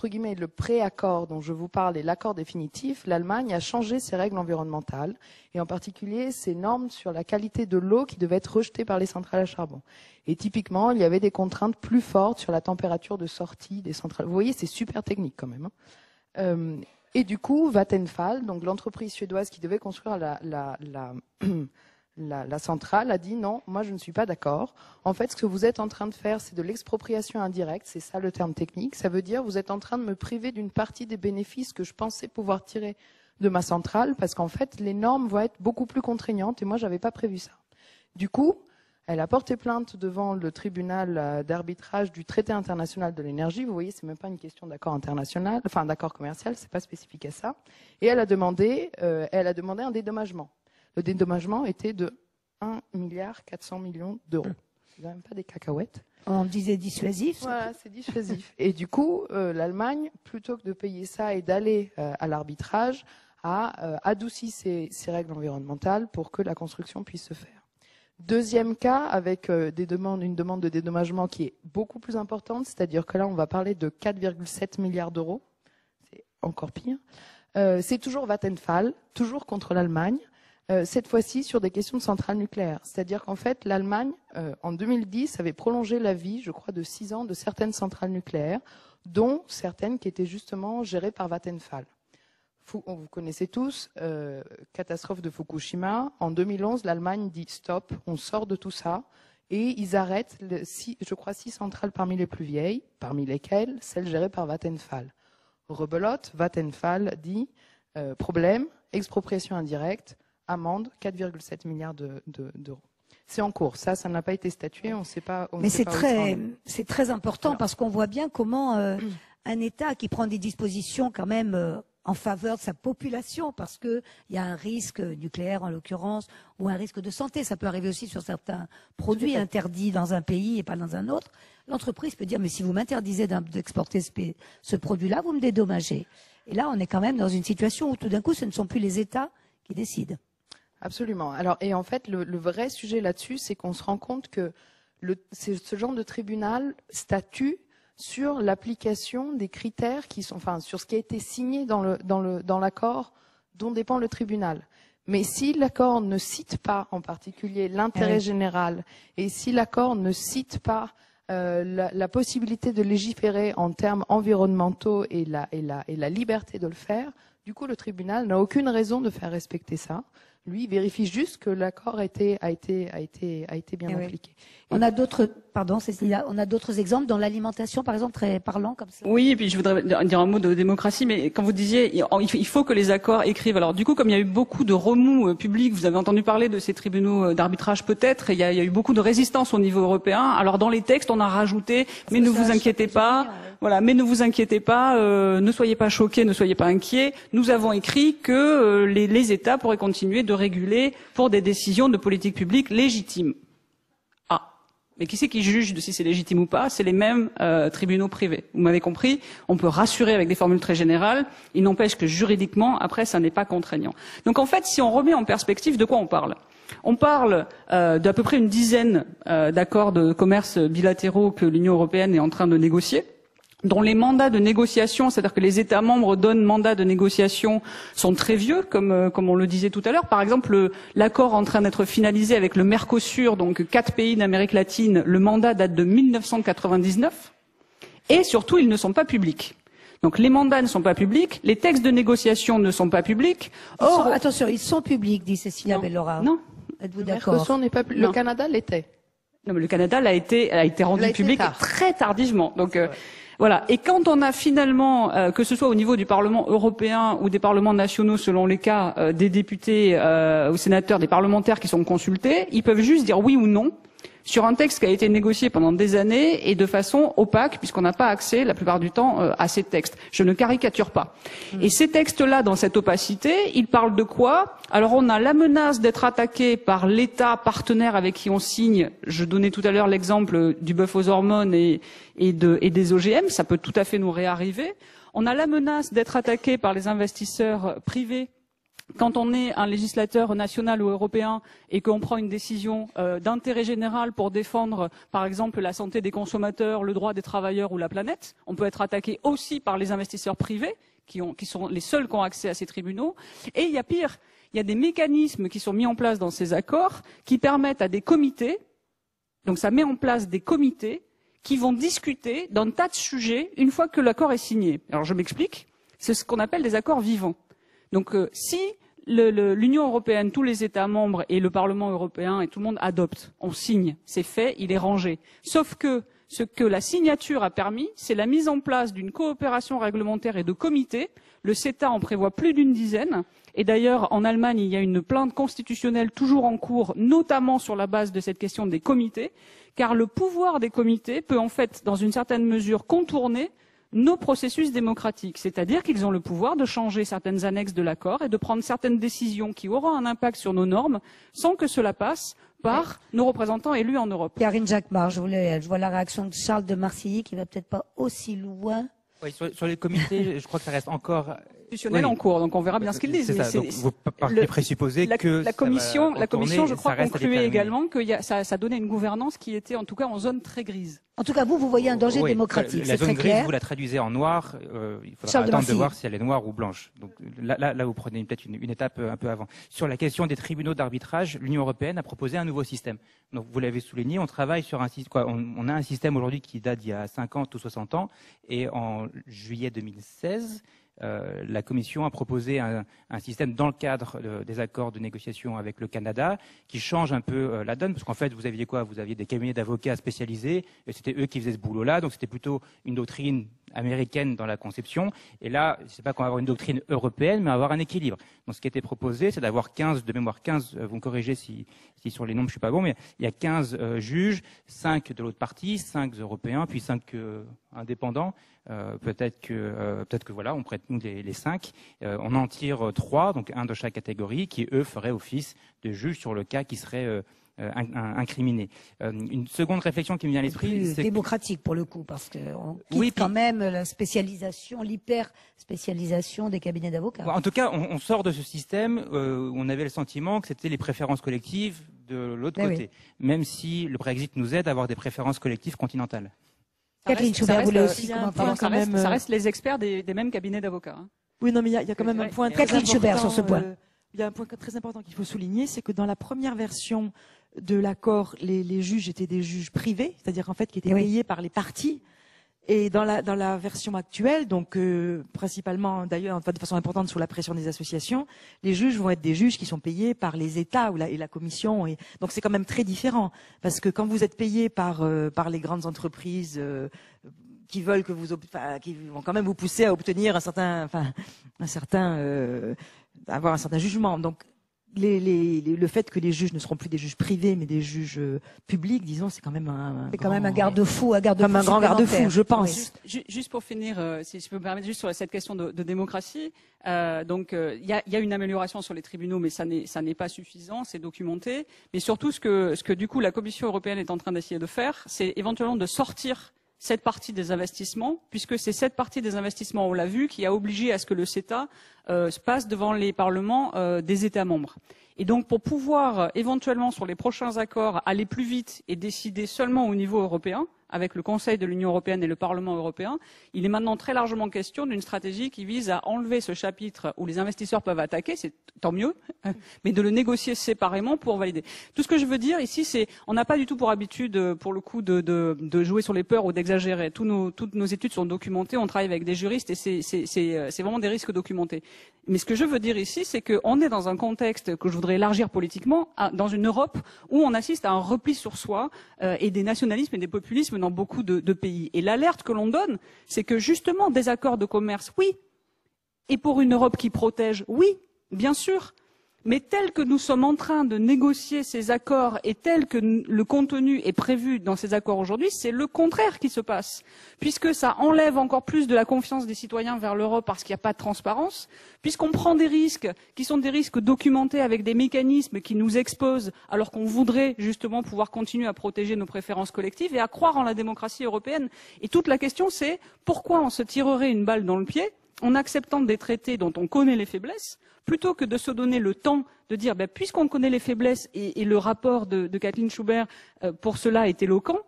guillemets, le pré-accord dont je vous parle et l'accord définitif, l'Allemagne a changé ses règles environnementales, et en particulier ses normes sur la qualité de l'eau qui devait être rejetée par les centrales à charbon. Et typiquement, il y avait des contraintes plus fortes sur la température de sortie des centrales. Vous voyez, c'est super technique quand même. Et du coup, Vattenfall, donc l'entreprise suédoise qui devait construire la centrale, a dit non, moi je ne suis pas d'accord. En fait, ce que vous êtes en train de faire, c'est de l'expropriation indirecte, c'est ça le terme technique. Ça veut dire vous êtes en train de me priver d'une partie des bénéfices que je pensais pouvoir tirer de ma centrale, parce qu'en fait, les normes vont être beaucoup plus contraignantes et moi, j'avais pas prévu ça. Du coup, Elle a porté plainte devant le tribunal d'arbitrage du traité international de l'énergie. Vous voyez, c'est même pas une question d'accord international, enfin d'accord commercial, c'est pas spécifique à ça. Et elle a demandé un dédommagement. Le dédommagement était de 1,4 milliard d'euros. C'est quand même pas des cacahuètes. On disait dissuasif. Voilà, c'est dissuasif. Et du coup, l'Allemagne, plutôt que de payer ça et d'aller à l'arbitrage, a adouci ses règles environnementales pour que la construction puisse se faire. Deuxième cas, avec une demande de dédommagement qui est beaucoup plus importante, c'est-à-dire que là, on va parler de 4,7 milliards d'euros. C'est encore pire. C'est toujours Vattenfall, toujours contre l'Allemagne, cette fois-ci sur des questions de centrales nucléaires. C'est-à-dire qu'en fait, l'Allemagne, en 2010, avait prolongé la vie, je crois, de 6 ans de certaines centrales nucléaires, dont certaines qui étaient justement gérées par Vattenfall. Vous connaissez tous, catastrophe de Fukushima. En 2011, l'Allemagne dit stop, on sort de tout ça. Et ils arrêtent, je crois, 6 centrales parmi les plus vieilles, parmi lesquelles celles gérées par Vattenfall. Rebelote, Vattenfall dit problème, expropriation indirecte, amende, 4,7 milliards d'euros. C'est en cours. Ça n'a pas été statué. On ne sait pas. Mais c'est très important parce qu'on voit bien comment un État qui prend des dispositions quand même en faveur de sa population, parce que il y a un risque nucléaire en l'occurrence, ou un risque de santé. Ça peut arriver aussi sur certains produits interdits dans un pays et pas dans un autre. L'entreprise peut dire mais si vous m'interdisez d'exporter ce produit-là, vous me dédommagez. Et là, on est quand même dans une situation où tout d'un coup, ce ne sont plus les États qui décident. Absolument. Alors, et en fait, le vrai sujet là-dessus, c'est qu'on se rend compte que ce genre de tribunal statue sur l'application des critères qui sont, enfin, sur ce qui a été signé dans l'accord dont dépend le tribunal. Mais si l'accord ne cite pas, en particulier, l'intérêt général, et si l'accord ne cite pas la possibilité de légiférer en termes environnementaux et la liberté de le faire, du coup, le tribunal n'a aucune raison de faire respecter ça. Lui, il vérifie juste que l'accord a été bien appliqué. On a d'autres, pardon, Cécilia, on a d'autres exemples dans l'alimentation, par exemple, très parlant comme ça. Oui, et puis je voudrais dire un mot de démocratie, mais quand vous disiez, il faut que les accords écrivent. Alors du coup, comme il y a eu beaucoup de remous publics, vous avez entendu parler de ces tribunaux d'arbitrage peut-être, et il y a eu beaucoup de résistance au niveau européen. Alors dans les textes, on a rajouté, mais ne vous inquiétez pas. Voilà, mais ne vous inquiétez pas, ne soyez pas choqués, ne soyez pas inquiets. Nous avons écrit que les États pourraient continuer de réguler pour des décisions de politique publique légitimes. Ah, mais qui c'est qui juge de si c'est légitime ou pas? C'est les mêmes tribunaux privés. Vous m'avez compris? On peut rassurer avec des formules très générales. Il n'empêche que juridiquement, après, ça n'est pas contraignant. Donc en fait, si on remet en perspective, de quoi on parle? On parle d'à peu près une dizaine d'accords de commerce bilatéraux que l'Union européenne est en train de négocier, dont les mandats de négociation, c'est-à-dire que les États membres donnent mandat de négociation, sont très vieux, comme on le disait tout à l'heure. Par exemple, l'accord en train d'être finalisé avec le Mercosur, donc 4 pays d'Amérique latine, le mandat date de 1999, et surtout, ils ne sont pas publics. Donc les mandats ne sont pas publics, les textes de négociation ne sont pas publics. Attention, ils sont publics, dit Cécilia Bellora. Non. Êtes-vous Le d'accord? Mercosur n'est pas public. Le Canada l'était. Non, mais le Canada a été rendu public très tardivement. Donc voilà. Et quand on a finalement, que ce soit au niveau du Parlement européen ou des parlements nationaux, selon les cas, des députés ou sénateurs, des parlementaires qui sont consultés, ils peuvent juste dire oui ou non sur un texte qui a été négocié pendant des années et de façon opaque, puisqu'on n'a pas accès la plupart du temps à ces textes. Je ne caricature pas. Et ces textes-là, dans cette opacité, ils parlent de quoi? Alors on a la menace d'être attaqué par l'État partenaire avec qui on signe. Je donnais tout à l'heure l'exemple du bœuf aux hormones et des OGM. Ça peut tout à fait nous réarriver. On a la menace d'être attaqué par les investisseurs privés quand on est un législateur national ou européen et qu'on prend une décision d'intérêt général pour défendre, par exemple, la santé des consommateurs, le droit des travailleurs ou la planète, on peut être attaqué aussi par les investisseurs privés, qui sont les seuls qui ont accès à ces tribunaux. Et il y a pire, il y a des mécanismes qui sont mis en place dans ces accords qui permettent à des comités, donc ça met en place des comités qui vont discuter d'un tas de sujets une fois que l'accord est signé. Alors je m'explique, c'est ce qu'on appelle des accords vivants. Donc si l'Union européenne, tous les États membres et le Parlement européen et tout le monde adoptent, on signe, c'est fait, il est rangé. Sauf que Ce que la signature a permis, c'est la mise en place d'une coopération réglementaire et de comités. Le CETA en prévoit plus d'une dizaine. Et d'ailleurs, en Allemagne, il y a une plainte constitutionnelle toujours en cours, notamment sur la base de cette question des comités, car le pouvoir des comités peut en fait, dans une certaine mesure, contourner nos processus démocratiques. C'est-à-dire qu'ils ont le pouvoir de changer certaines annexes de l'accord et de prendre certaines décisions qui auront un impact sur nos normes sans que cela passe par nos représentants élus en Europe. Karine Jacquemart, je vois la réaction de Charles de Marcilly qui va peut-être pas aussi loin. Oui, sur les comités, je crois que ça reste encore Constitutionnel en cours, donc on verra bien ce qu'ils disent. C'est ça. Donc vous partez présupposer que la commission, je crois, concluait également que ça donnait une gouvernance qui était en tout cas en zone très grise. En tout cas, vous voyez un danger démocratique, c'est très clair. La zone grise, clair. vous la traduisez en noir, il faudra attendre de voir si elle est noire ou blanche. Donc là vous prenez peut-être une étape un peu avant. Sur la question des tribunaux d'arbitrage, l'Union européenne a proposé un nouveau système. Donc vous l'avez souligné, on travaille sur un système, on a un système aujourd'hui qui date d'il y a 50 ou 60 ans, et en juillet 2016, la Commission a proposé un système dans le cadre des accords de négociation avec le Canada qui change un peu la donne, parce qu'en fait, vous aviez quoi? Vous aviez des cabinets d'avocats spécialisés, et c'était eux qui faisaient ce boulot-là, donc c'était plutôt une doctrine américaine dans la conception. Et là, c'est pas qu'on va avoir une doctrine européenne, mais avoir un équilibre. Donc ce qui était proposé, c'est d'avoir 15, de mémoire 15, vous me corrigez si sur les nombres je suis pas bon, mais il y a 15 juges, 5 de l'autre partie, 5 européens, puis 5 indépendants. Peut-être que voilà, on prête nous les 5. On en tire 3, donc un de chaque catégorie, qui eux feraient office de juge sur le cas qui serait incriminé. Une seconde réflexion qui me vient à l'esprit, c'est démocratique pour le coup, parce qu'on quitte quand même la spécialisation, l'hyper-spécialisation des cabinets d'avocats. En tout cas, on sort de ce système où on avait le sentiment que c'était les préférences collectives de l'autre côté, même si le Brexit nous aide à avoir des préférences collectives continentales. Catherine Schubert voulait aussi commenter. Ça reste les experts des mêmes cabinets d'avocats. Hein. Oui, non, mais il y a quand même un point très Catherine Schubert important. Sur ce point. Il y a un point très important qu'il faut souligner, c'est que dans la première version de l'accord, les juges étaient des juges privés, c'est-à-dire en fait qui étaient payés par les partis. Et dans la version actuelle, donc principalement d'ailleurs de façon importante sous la pression des associations, les juges vont être des juges qui sont payés par les États et la Commission. Et donc c'est quand même très différent, parce que quand vous êtes payé par les grandes entreprises qui veulent que qui vont quand même vous pousser à obtenir avoir un certain jugement. Donc le fait que les juges ne seront plus des juges privés mais des juges publics, disons, c'est quand même un garde-fou, un grand garde-fou, je pense. Juste pour finir, si je peux me permettre, juste sur cette question de démocratie, donc il y a une amélioration sur les tribunaux, mais ça n'est pas suffisant, c'est documenté. Mais surtout, ce que du coup la Commission européenne est en train d'essayer de faire, c'est éventuellement de sortir cette partie des investissements, puisque c'est cette partie des investissements, on l'a vu, qui a obligé à ce que le CETA se passe devant les parlements des États membres. Et donc, pour pouvoir éventuellement, sur les prochains accords, aller plus vite et décider seulement au niveau européen, avec le Conseil de l'Union européenne et le Parlement européen, il est maintenant très largement question d'une stratégie qui vise à enlever ce chapitre où les investisseurs peuvent attaquer, c'est tant mieux, mais de le négocier séparément pour valider. Tout ce que je veux dire ici, c'est on n'a pas du tout pour habitude, pour le coup, de jouer sur les peurs ou d'exagérer. Toutes nos études sont documentées, on travaille avec des juristes et c'est vraiment des risques documentés. Mais ce que je veux dire ici, c'est qu'on est dans un contexte que je voudrais élargir politiquement, dans une Europe où on assiste à un repli sur soi et des nationalismes et des populismes dans beaucoup de pays. Et l'alerte que l'on donne, c'est que justement des accords de commerce, oui, et pour une Europe qui protège, oui, bien sûr, mais tel que nous sommes en train de négocier ces accords et tel que le contenu est prévu dans ces accords aujourd'hui, c'est le contraire qui se passe, puisque ça enlève encore plus de la confiance des citoyens vers l'Europe parce qu'il n'y a pas de transparence, puisqu'on prend des risques qui sont des risques documentés avec des mécanismes qui nous exposent alors qu'on voudrait justement pouvoir continuer à protéger nos préférences collectives et à croire en la démocratie européenne. Et toute la question, c'est pourquoi on se tirerait une balle dans le pied en acceptant des traités dont on connaît les faiblesses, plutôt que de se donner le temps de dire, puisqu'on connaît les faiblesses, et le rapport de Kathleen Schubert pour cela est éloquent,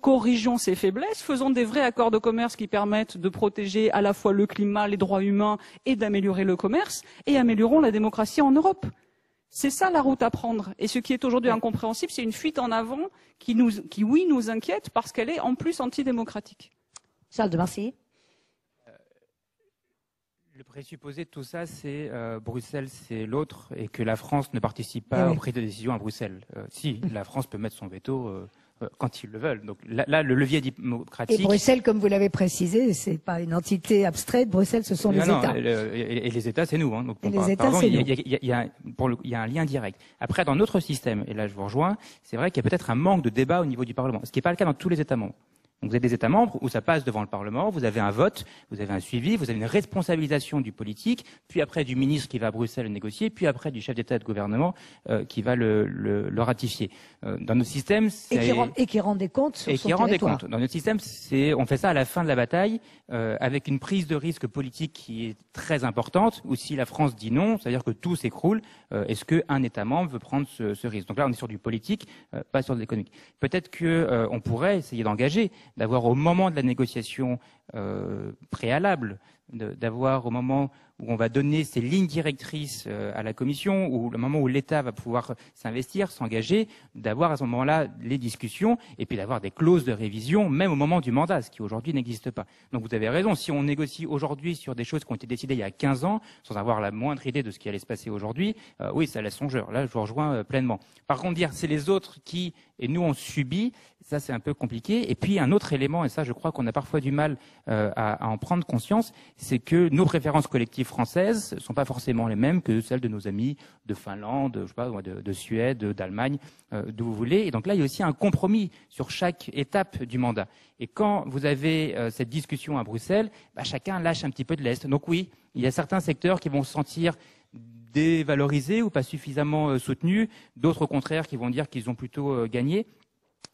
corrigeons ces faiblesses, faisons des vrais accords de commerce qui permettent de protéger à la fois le climat, les droits humains et d'améliorer le commerce, et améliorons la démocratie en Europe. C'est ça la route à prendre. Et ce qui est aujourd'hui incompréhensible, c'est une fuite en avant qui nous inquiète parce qu'elle est en plus antidémocratique. Charles de Marseille. Le présupposé de tout ça, c'est Bruxelles, c'est l'autre, et que la France ne participe pas aux prises de décision à Bruxelles. Si, la France peut mettre son veto quand ils le veulent. Donc là, le levier démocratique... Et Bruxelles, comme vous l'avez précisé, c'est pas une entité abstraite. Bruxelles, ce sont les États. Et les États, c'est nous. Hein. Donc, et les États, c'est nous. Il y a un lien direct. Après, dans notre système, et là je vous rejoins, c'est vrai qu'il y a peut-être un manque de débat au niveau du Parlement, ce qui n'est pas le cas dans tous les États membres. Donc vous avez des États membres où ça passe devant le Parlement, vous avez un vote, vous avez un suivi, vous avez une responsabilisation du politique, puis après du ministre qui va à Bruxelles négocier, puis après du chef d'État et de gouvernement qui va le ratifier. Dans notre système, et qui rend des comptes sur son territoire. Dans notre système, on fait ça à la fin de la bataille, avec une prise de risque politique qui est très importante, où si la France dit non, c'est-à-dire que tout s'écroule. Est-ce qu'un État membre veut prendre ce risque? Donc là, on est sur du politique, pas sur de l'économique. Peut-être que on pourrait essayer d'engager, d'avoir au moment de la négociation préalable, d'avoir au moment où on va donner ces lignes directrices à la Commission, ou le moment où l'État va pouvoir s'investir, s'engager, d'avoir à ce moment-là les discussions, et puis d'avoir des clauses de révision, même au moment du mandat, ce qui aujourd'hui n'existe pas. Donc vous avez raison, si on négocie aujourd'hui sur des choses qui ont été décidées il y a 15 ans, sans avoir la moindre idée de ce qui allait se passer aujourd'hui, oui, ça laisse songeur. Là, je vous rejoins pleinement. Par contre, dire c'est les autres qui, et nous on subit, ça c'est un peu compliqué. Et puis un autre élément, et ça je crois qu'on a parfois du mal à en prendre conscience, c'est que nos préférences collectives françaises ne sont pas forcément les mêmes que celles de nos amis de Finlande, je sais pas, de Suède, d'Allemagne, d'où vous voulez. Et donc là, il y a aussi un compromis sur chaque étape du mandat. Et quand vous avez cette discussion à Bruxelles, chacun lâche un petit peu de l'est. Donc oui, il y a certains secteurs qui vont se sentir dévalorisés ou pas suffisamment soutenus, d'autres au contraire qui vont dire qu'ils ont plutôt gagné.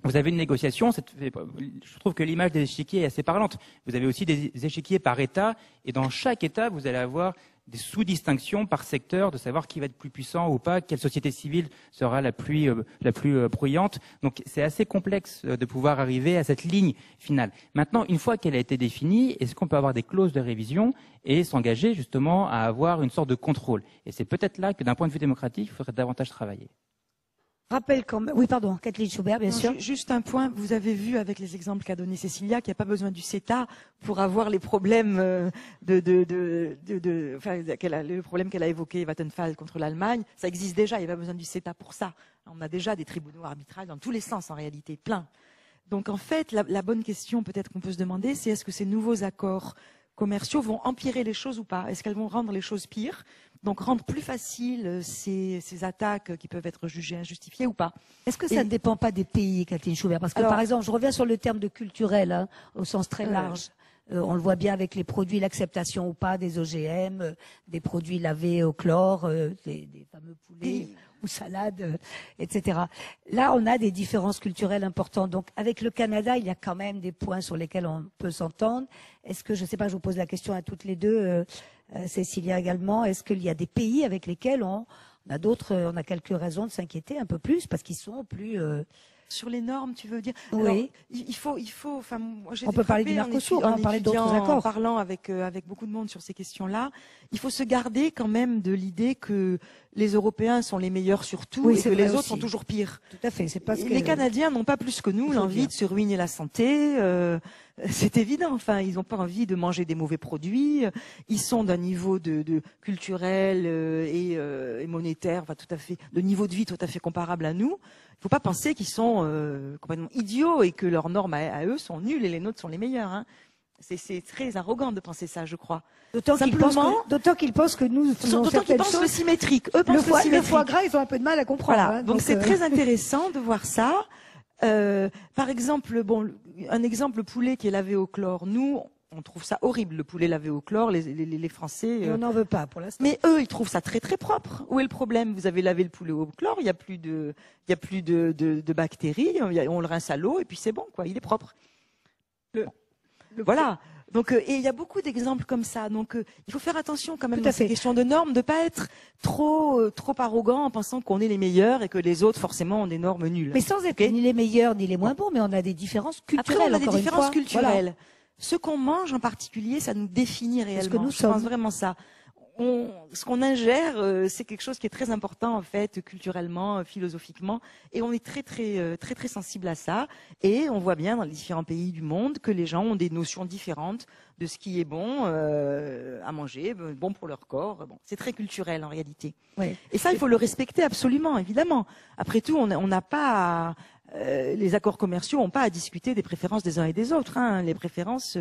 Vous avez une négociation, je trouve que l'image des échiquiers est assez parlante. Vous avez aussi des échiquiers par État, et dans chaque État, vous allez avoir des sous-distinctions par secteur, de savoir qui va être plus puissant ou pas, quelle société civile sera la plus bruyante. Donc c'est assez complexe de pouvoir arriver à cette ligne finale. Maintenant, une fois qu'elle a été définie, est-ce qu'on peut avoir des clauses de révision et s'engager justement à avoir une sorte de contrôle? Et c'est peut-être là que d'un point de vue démocratique, il faudrait davantage travailler. Rappelle quand même. Oui, pardon, Kathleen Schubert, bien sûr. Juste un point, vous avez vu avec les exemples qu'a donné Cécilia qu'il n'y a pas besoin du CETA pour avoir les problèmes le problème qu'elle a évoqué, Vattenfall contre l'Allemagne. Ça existe déjà, il n'y a pas besoin du CETA pour ça. On a déjà des tribunaux arbitrales dans tous les sens en réalité, plein. Donc en fait, la bonne question peut-être qu'on peut se demander, c'est est-ce que ces nouveaux accords commerciaux vont empirer les choses ou pas? Est-ce qu'elles vont rendre les choses pires? Donc rendre plus facile ces attaques qui peuvent être jugées injustifiées ou pas? Est-ce que ça ne dépend pas des pays, Kathleen Schubert? Parce que par exemple, je reviens sur le terme de culturel, au sens très large. On le voit bien avec les produits, l'acceptation ou pas des OGM, des produits lavés au chlore, des fameux poulets ou salades, etc. Là, on a des différences culturelles importantes. Donc, avec le Canada, il y a quand même des points sur lesquels on peut s'entendre. Est-ce que, je ne sais pas, je vous pose la question à toutes les deux, Cécilia également, est-ce qu'il y a des pays avec lesquels on a quelques raisons de s'inquiéter un peu plus parce qu'ils sont plus... Sur les normes, tu veux dire? Oui. Alors, il faut. Enfin, moi, on peut parler du Mercosur, on peut parler d'autres accords. En parlant avec beaucoup de monde sur ces questions-là, il faut se garder quand même de l'idée que les Européens sont les meilleurs sur tout et que les autres sont toujours pires. Tout à fait. C'est parce que les Canadiens n'ont pas plus que nous l'envie de se ruiner la santé. C'est évident. Enfin, ils n'ont pas envie de manger des mauvais produits. Ils sont d'un niveau de culturel et monétaire, enfin tout à fait, de niveau de vie tout à fait comparable à nous. Il ne faut pas penser qu'ils sont complètement idiots et que leurs normes à eux sont nulles et les nôtres sont les meilleures. Hein. C'est très arrogant de penser ça, je crois. D'autant qu'ils pensent que nous faisons d'autant qu'ils pensent le symétrique. Eux pensent le symétrique. Le foie gras, ils ont un peu de mal à comprendre. Voilà. Hein, donc c'est très intéressant de voir ça. Par exemple, un exemple poulet qui est lavé au chlore. Nous, on trouve ça horrible, le poulet lavé au chlore. Les Français. Et on n'en veut pas pour l'instant. Mais eux, ils trouvent ça très très propre. Où est le problème? Vous avez lavé le poulet au chlore, il y a plus de bactéries. On le rince à l'eau et puis c'est bon, quoi. Il est propre. Voilà. Donc, et il y a beaucoup d'exemples comme ça. Donc, il faut faire attention quand même à ces questions de normes, de pas être trop arrogant en pensant qu'on est les meilleurs et que les autres forcément ont des normes nulles. Mais sans être ni les meilleurs ni les moins bons, mais on a des différences culturelles. Après, on a des différences culturelles. Voilà. Ce qu'on mange en particulier, ça nous définit réellement. Je pense vraiment ça. Ce qu'on ingère, c'est quelque chose qui est très important en fait, culturellement, philosophiquement, et on est très sensible à ça. Et on voit bien dans les différents pays du monde que les gens ont des notions différentes de ce qui est bon à manger, bon pour leur corps. Bon, c'est très culturel en réalité. Oui. Et ça, il faut le respecter absolument, évidemment. Après tout, on n'a pas les accords commerciaux n'ont pas à discuter des préférences des uns et des autres. Hein. Les préférences.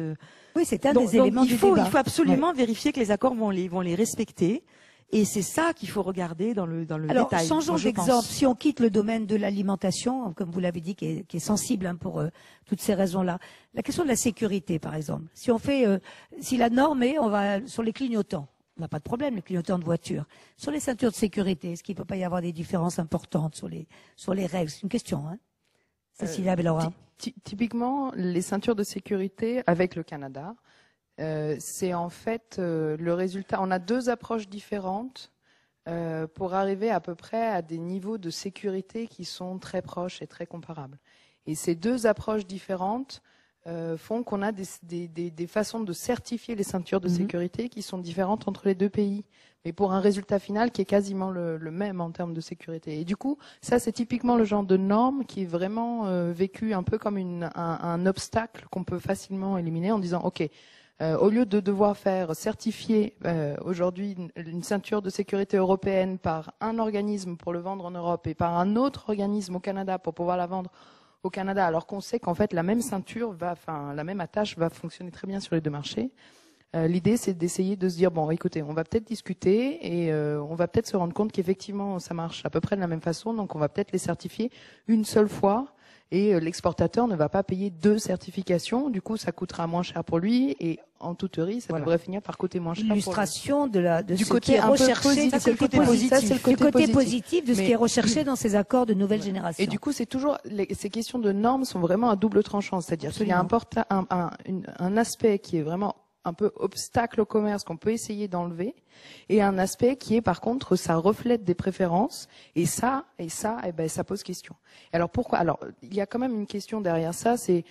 Oui, c'est un des éléments du débat. Il faut absolument vérifier que les accords vont les respecter. Et c'est ça qu'il faut regarder dans le détail. Alors, changeons d'exemple. Si on quitte le domaine de l'alimentation, comme vous l'avez dit, qui est sensible pour toutes ces raisons-là, la question de la sécurité, par exemple. Si on fait, si la norme est, on va sur les clignotants, on n'a pas de problème, les clignotants de voiture. Sur les ceintures de sécurité, est-ce qu'il ne peut pas y avoir des différences importantes sur les règles? C'est une question, hein. Cécilia Bellora. Typiquement, les ceintures de sécurité avec le Canada. C'est en fait le résultat. On a deux approches différentes pour arriver à peu près à des niveaux de sécurité qui sont très proches et très comparables. Et ces deux approches différentes font qu'on a des façons de certifier les ceintures de sécurité qui sont différentes entre les deux pays, mais pour un résultat final qui est quasiment le même en termes de sécurité. Et du coup, ça c'est typiquement le genre de norme qui est vraiment vécu un peu comme un obstacle qu'on peut facilement éliminer en disant OK. Au lieu de devoir faire certifier aujourd'hui une ceinture de sécurité européenne par un organisme pour le vendre en Europe et par un autre organisme au Canada pour pouvoir la vendre au Canada, alors qu'on sait qu'en fait la même ceinture la même attache va fonctionner très bien sur les deux marchés. L'idée, c'est d'essayer de se dire bon, écoutez, on va peut-être discuter et on va peut-être se rendre compte qu'effectivement ça marche à peu près de la même façon, donc on va peut-être les certifier une seule fois. Et l'exportateur ne va pas payer deux certifications. Du coup, ça coûtera moins cher pour lui. Et en toute théorie, ça devrait finir par coûter moins cher. L'illustration de du ce côté qui est recherché, du côté positif de ce qui est recherché dans ces accords de nouvelle génération. Et du coup, c'est toujours ces questions de normes sont vraiment à double tranchant. C'est-à-dire qu'il y a un aspect qui est vraiment un peu obstacle au commerce qu'on peut essayer d'enlever, et un aspect qui est par contre ça reflète des préférences, et ça, ça pose question. Alors pourquoi? Alors il y a quand même une question derrière ça, c'est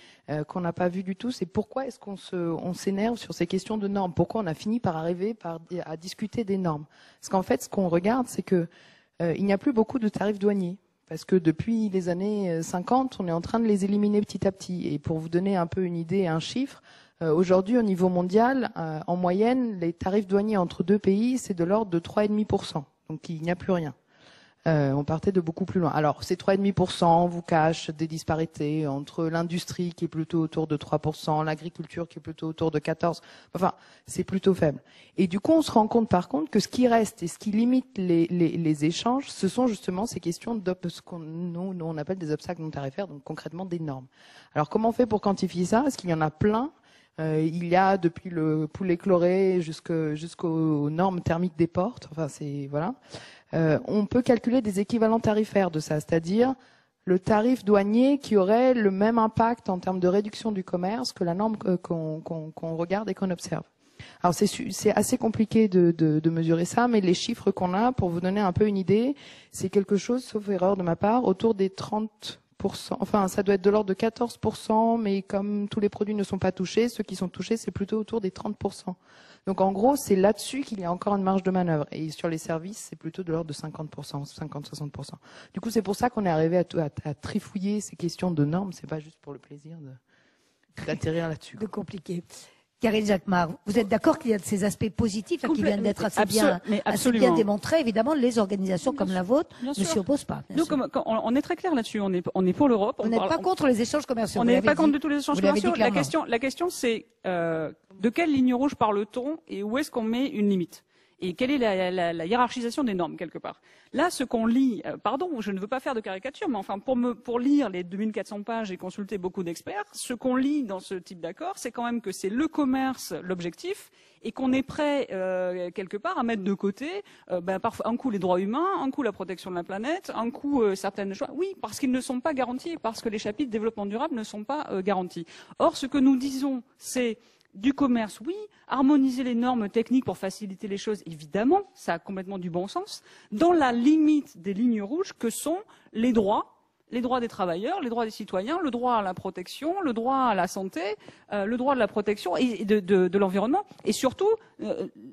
qu'on n'a pas vu du tout, c'est pourquoi est-ce qu'on s'énerve sur ces questions de normes? Pourquoi on a fini par arriver à discuter des normes? Parce qu'en fait, ce qu'on regarde, c'est que il n'y a plus beaucoup de tarifs douaniers. Parce que depuis les années 50, on est en train de les éliminer petit à petit. Et pour vous donner un peu une idée, un chiffre, aujourd'hui au niveau mondial, en moyenne, les tarifs douaniers entre deux pays, c'est de l'ordre de 3,5%. Donc il n'y a plus rien. On partait de beaucoup plus loin. Alors ces 3,5% vous cachent des disparités entre l'industrie qui est plutôt autour de 3%, l'agriculture qui est plutôt autour de 14%. Enfin, c'est plutôt faible. Et du coup, on se rend compte par contre que ce qui reste et ce qui limite les échanges, ce sont justement ces questions de ce nous on appelle des obstacles non tarifaires, donc concrètement des normes. Alors comment on fait pour quantifier ça? Est-ce qu'il y en a plein? Il y a depuis le poulet chloré jusqu'aux normes thermiques des portes. Enfin, c'est voilà. On peut calculer des équivalents tarifaires de ça, c'est-à-dire le tarif douanier qui aurait le même impact en termes de réduction du commerce que la norme qu'on regarde et qu'on observe. Alors c'est assez compliqué de mesurer ça, mais les chiffres qu'on a, pour vous donner un peu une idée, c'est quelque chose, sauf erreur de ma part, autour des 30%. Enfin, ça doit être de l'ordre de 14%, mais comme tous les produits ne sont pas touchés, ceux qui sont touchés, c'est plutôt autour des 30%. Donc en gros, c'est là-dessus qu'il y a encore une marge de manœuvre. Et sur les services, c'est plutôt de l'ordre de 50%, 50-60%. Du coup, c'est pour ça qu'on est arrivé à trifouiller ces questions de normes. C'est pas juste pour le plaisir d'atterrir là-dessus. De compliqué. Karine Jacquemart, vous êtes d'accord qu'il y a de ces aspects positifs qui viennent d'être assez bien démontrés? Évidemment, les organisations comme la vôtre ne s'y opposent pas. Nous, on est très clair là-dessus. On est pour l'Europe. On n'est pas contre les échanges commerciaux. On n'est pas contre tous les échanges commerciaux. La question, c'est de quelle ligne rouge parle-t-on et où est-ce qu'on met une limite? Et quelle est la hiérarchisation des normes quelque part? Là, ce qu'on lit, pardon, je ne veux pas faire de caricature, mais enfin pour lire les 2400 pages et consulter beaucoup d'experts, ce qu'on lit dans ce type d'accord, c'est quand même que c'est le commerce l'objectif et qu'on est prêt quelque part à mettre de côté parfois un coup les droits humains, un coup la protection de la planète, un coup certaines choses. Oui, parce qu'ils ne sont pas garantis, parce que les chapitres développement durable ne sont pas garantis. Or, ce que nous disons, c'est du commerce, oui. Harmoniser les normes techniques pour faciliter les choses, évidemment, ça a complètement du bon sens. Dans la limite des lignes rouges que sont les droits des travailleurs, les droits des citoyens, le droit à la protection, le droit à la santé, le droit de la protection et de l'environnement, et surtout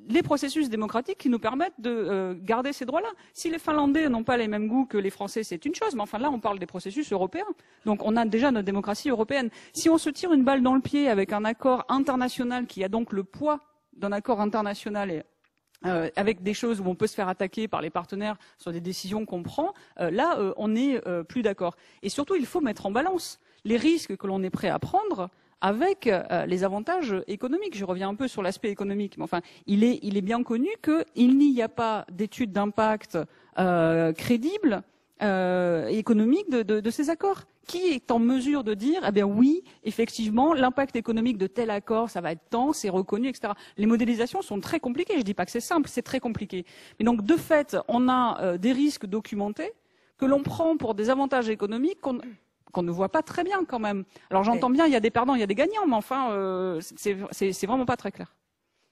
les processus démocratiques qui nous permettent de garder ces droits-là. Si les Finlandais n'ont pas les mêmes goûts que les Français, c'est une chose, mais enfin là, on parle des processus européens. Donc on a déjà notre démocratie européenne. Si on se tire une balle dans le pied avec un accord international qui a donc le poids d'un accord international avec des choses où on peut se faire attaquer par les partenaires sur des décisions qu'on prend, là, on n'est plus d'accord. Et surtout, il faut mettre en balance les risques que l'on est prêt à prendre avec les avantages économiques. Je reviens un peu sur l'aspect économique, mais enfin, il est bien connu qu'il n'y a pas d'études d'impact crédibles économique de ces accords. Qui est en mesure de dire, eh bien oui, effectivement, l'impact économique de tel accord, ça va être tant, c'est reconnu, etc. Les modélisations sont très compliquées. Je dis pas que c'est simple, c'est très compliqué. Mais donc, de fait, on a des risques documentés que l'on prend pour des avantages économiques qu'on ne voit pas très bien quand même. Alors j'entends bien, il y a des perdants, il y a des gagnants, mais enfin, c'est vraiment pas très clair.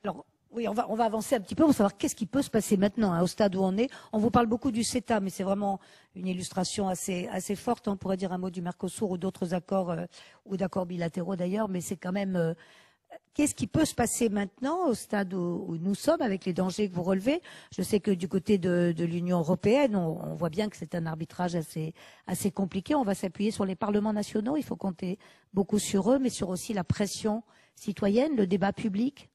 Alors, oui, on va avancer un petit peu pour savoir qu'est-ce qui peut se passer maintenant, hein, au stade où on est. On vous parle beaucoup du CETA, mais c'est vraiment une illustration assez forte. On pourrait dire un mot du Mercosur ou d'autres accords, ou d'accords bilatéraux d'ailleurs, mais c'est quand même... qu'est-ce qui peut se passer maintenant au stade où nous sommes avec les dangers que vous relevez? Je sais que du côté de l'Union européenne, on voit bien que c'est un arbitrage assez compliqué. On va s'appuyer sur les parlements nationaux. Il faut compter beaucoup sur eux, mais sur aussi la pression citoyenne, le débat public.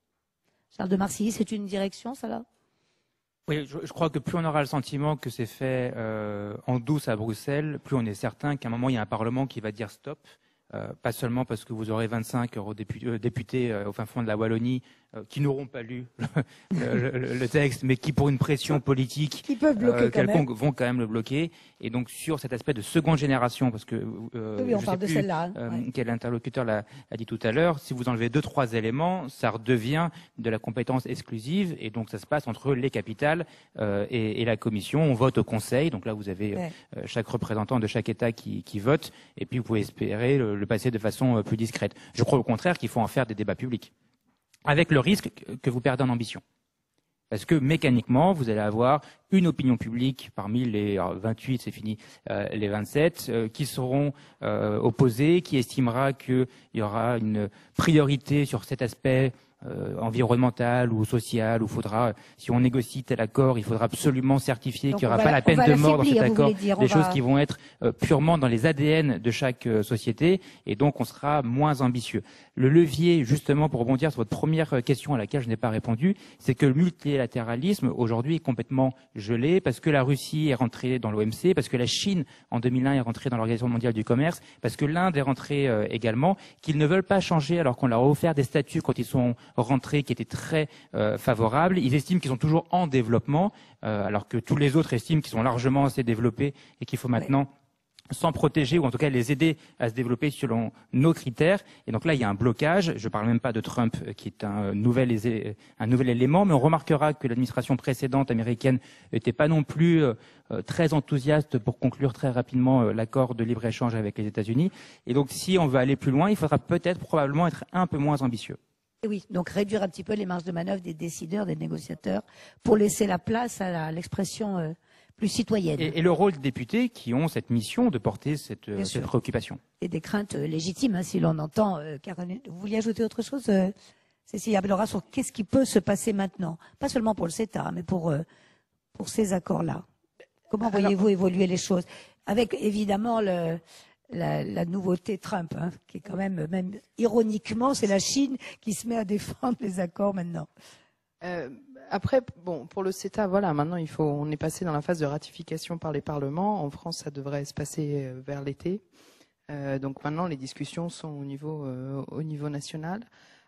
Charles de Marcilly, c'est une direction, ça là? Oui, je crois que plus on aura le sentiment que c'est fait en douce à Bruxelles, plus on est certain qu'à un moment, il y a un Parlement qui va dire stop. Pas seulement parce que vous aurez 25 députés au fin fond de la Wallonie qui n'auront pas lu le texte, mais qui, pour une pression politique qui peuvent bloquer quelconque, vont quand même le bloquer. Et donc, sur cet aspect de seconde génération, parce que oui, on parle de celle-là. Quel interlocuteur l'a dit tout à l'heure, si vous enlevez 2-3 éléments, ça redevient de la compétence exclusive. Et donc, ça se passe entre les capitales et la Commission. On vote au Conseil. Donc là, vous avez chaque représentant de chaque État qui vote. Et puis, vous pouvez espérer le passer de façon plus discrète. Je crois au contraire qu'il faut en faire des débats publics, avec le risque que vous perdez en ambition. Parce que mécaniquement, vous allez avoir une opinion publique parmi les 28, c'est fini, les 27, qui seront opposés, qui estimera qu'il y aura une priorité sur cet aspect environnemental ou social, où faudra, si on négocie tel accord, il faudra absolument certifier qu'il n'y aura pas la peine de mort dans cet accord, des choses qui vont être purement dans les ADN de chaque société, et donc on sera moins ambitieux. Le levier, justement, pour rebondir sur votre première question à laquelle je n'ai pas répondu, c'est que le multilatéralisme, aujourd'hui, est complètement gelé, parce que la Russie est rentrée dans l'OMC, parce que la Chine, en 2001, est rentrée dans l'Organisation mondiale du commerce, parce que l'Inde est rentrée également, qu'ils ne veulent pas changer alors qu'on leur a offert des statuts quand ils sont rentrés qui étaient très favorables. Ils estiment qu'ils sont toujours en développement, alors que tous les autres estiment qu'ils sont largement assez développés et qu'il faut maintenant s'en protéger, ou en tout cas les aider à se développer selon nos critères. Et donc là, il y a un blocage. Je ne parle même pas de Trump, qui est un nouvel élément, mais on remarquera que l'administration précédente américaine n'était pas non plus très enthousiaste pour conclure très rapidement l'accord de libre-échange avec les États-Unis. Et donc, si on veut aller plus loin, il faudra peut-être probablement être un peu moins ambitieux. Et oui, donc réduire un petit peu les marges de manœuvre des décideurs, des négociateurs, pour laisser la place à l'expression plus citoyenne. Et le rôle des députés qui ont cette mission de porter cette préoccupation. Et des craintes légitimes, hein, si l'on entend. Caroline, vous vouliez ajouter autre chose, Cécile Ablora, sur qu'est-ce qui peut se passer maintenant? Pas seulement pour le CETA, mais pour ces accords-là. Comment voyez-vous évoluer les choses? Avec évidemment la nouveauté Trump, hein, qui est quand même ironiquement, c'est la Chine qui se met à défendre les accords maintenant. Après, bon, pour le CETA, voilà, maintenant on est passé dans la phase de ratification par les parlements. En France, ça devrait se passer vers l'été. Donc maintenant, les discussions sont au niveau national.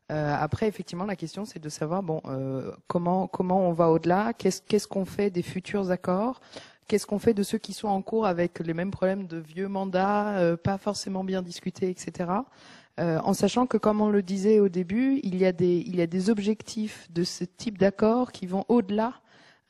Après, effectivement, la question, c'est de savoir, comment on va au-delà, qu'est-ce qu'on fait des futurs accords, qu'est-ce qu'on fait de ceux qui sont en cours avec les mêmes problèmes de vieux mandats, pas forcément bien discutés, etc. En sachant que, comme on le disait au début, il y a des objectifs de ce type d'accord qui vont au-delà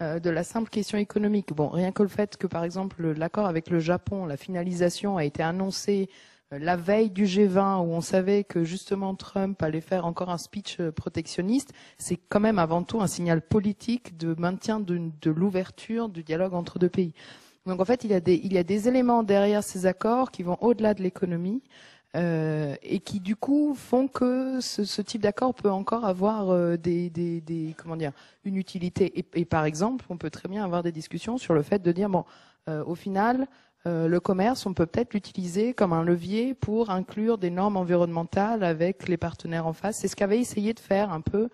de la simple question économique. Bon, rien que le fait que, par exemple, l'accord avec le Japon, la finalisation a été annoncée la veille du G20, où on savait que justement Trump allait faire encore un speech protectionniste, c'est quand même avant tout un signal politique de maintien de l'ouverture du dialogue entre deux pays. Donc en fait, il y a des éléments derrière ces accords qui vont au-delà de l'économie. Et qui du coup font que ce type d'accord peut encore avoir une utilité. Et par exemple, on peut très bien avoir des discussions sur le fait de dire au final, le commerce, on peut peut-être l'utiliser comme un levier pour inclure des normes environnementales avec les partenaires en face. C'est ce qu'avait essayé de faire un peu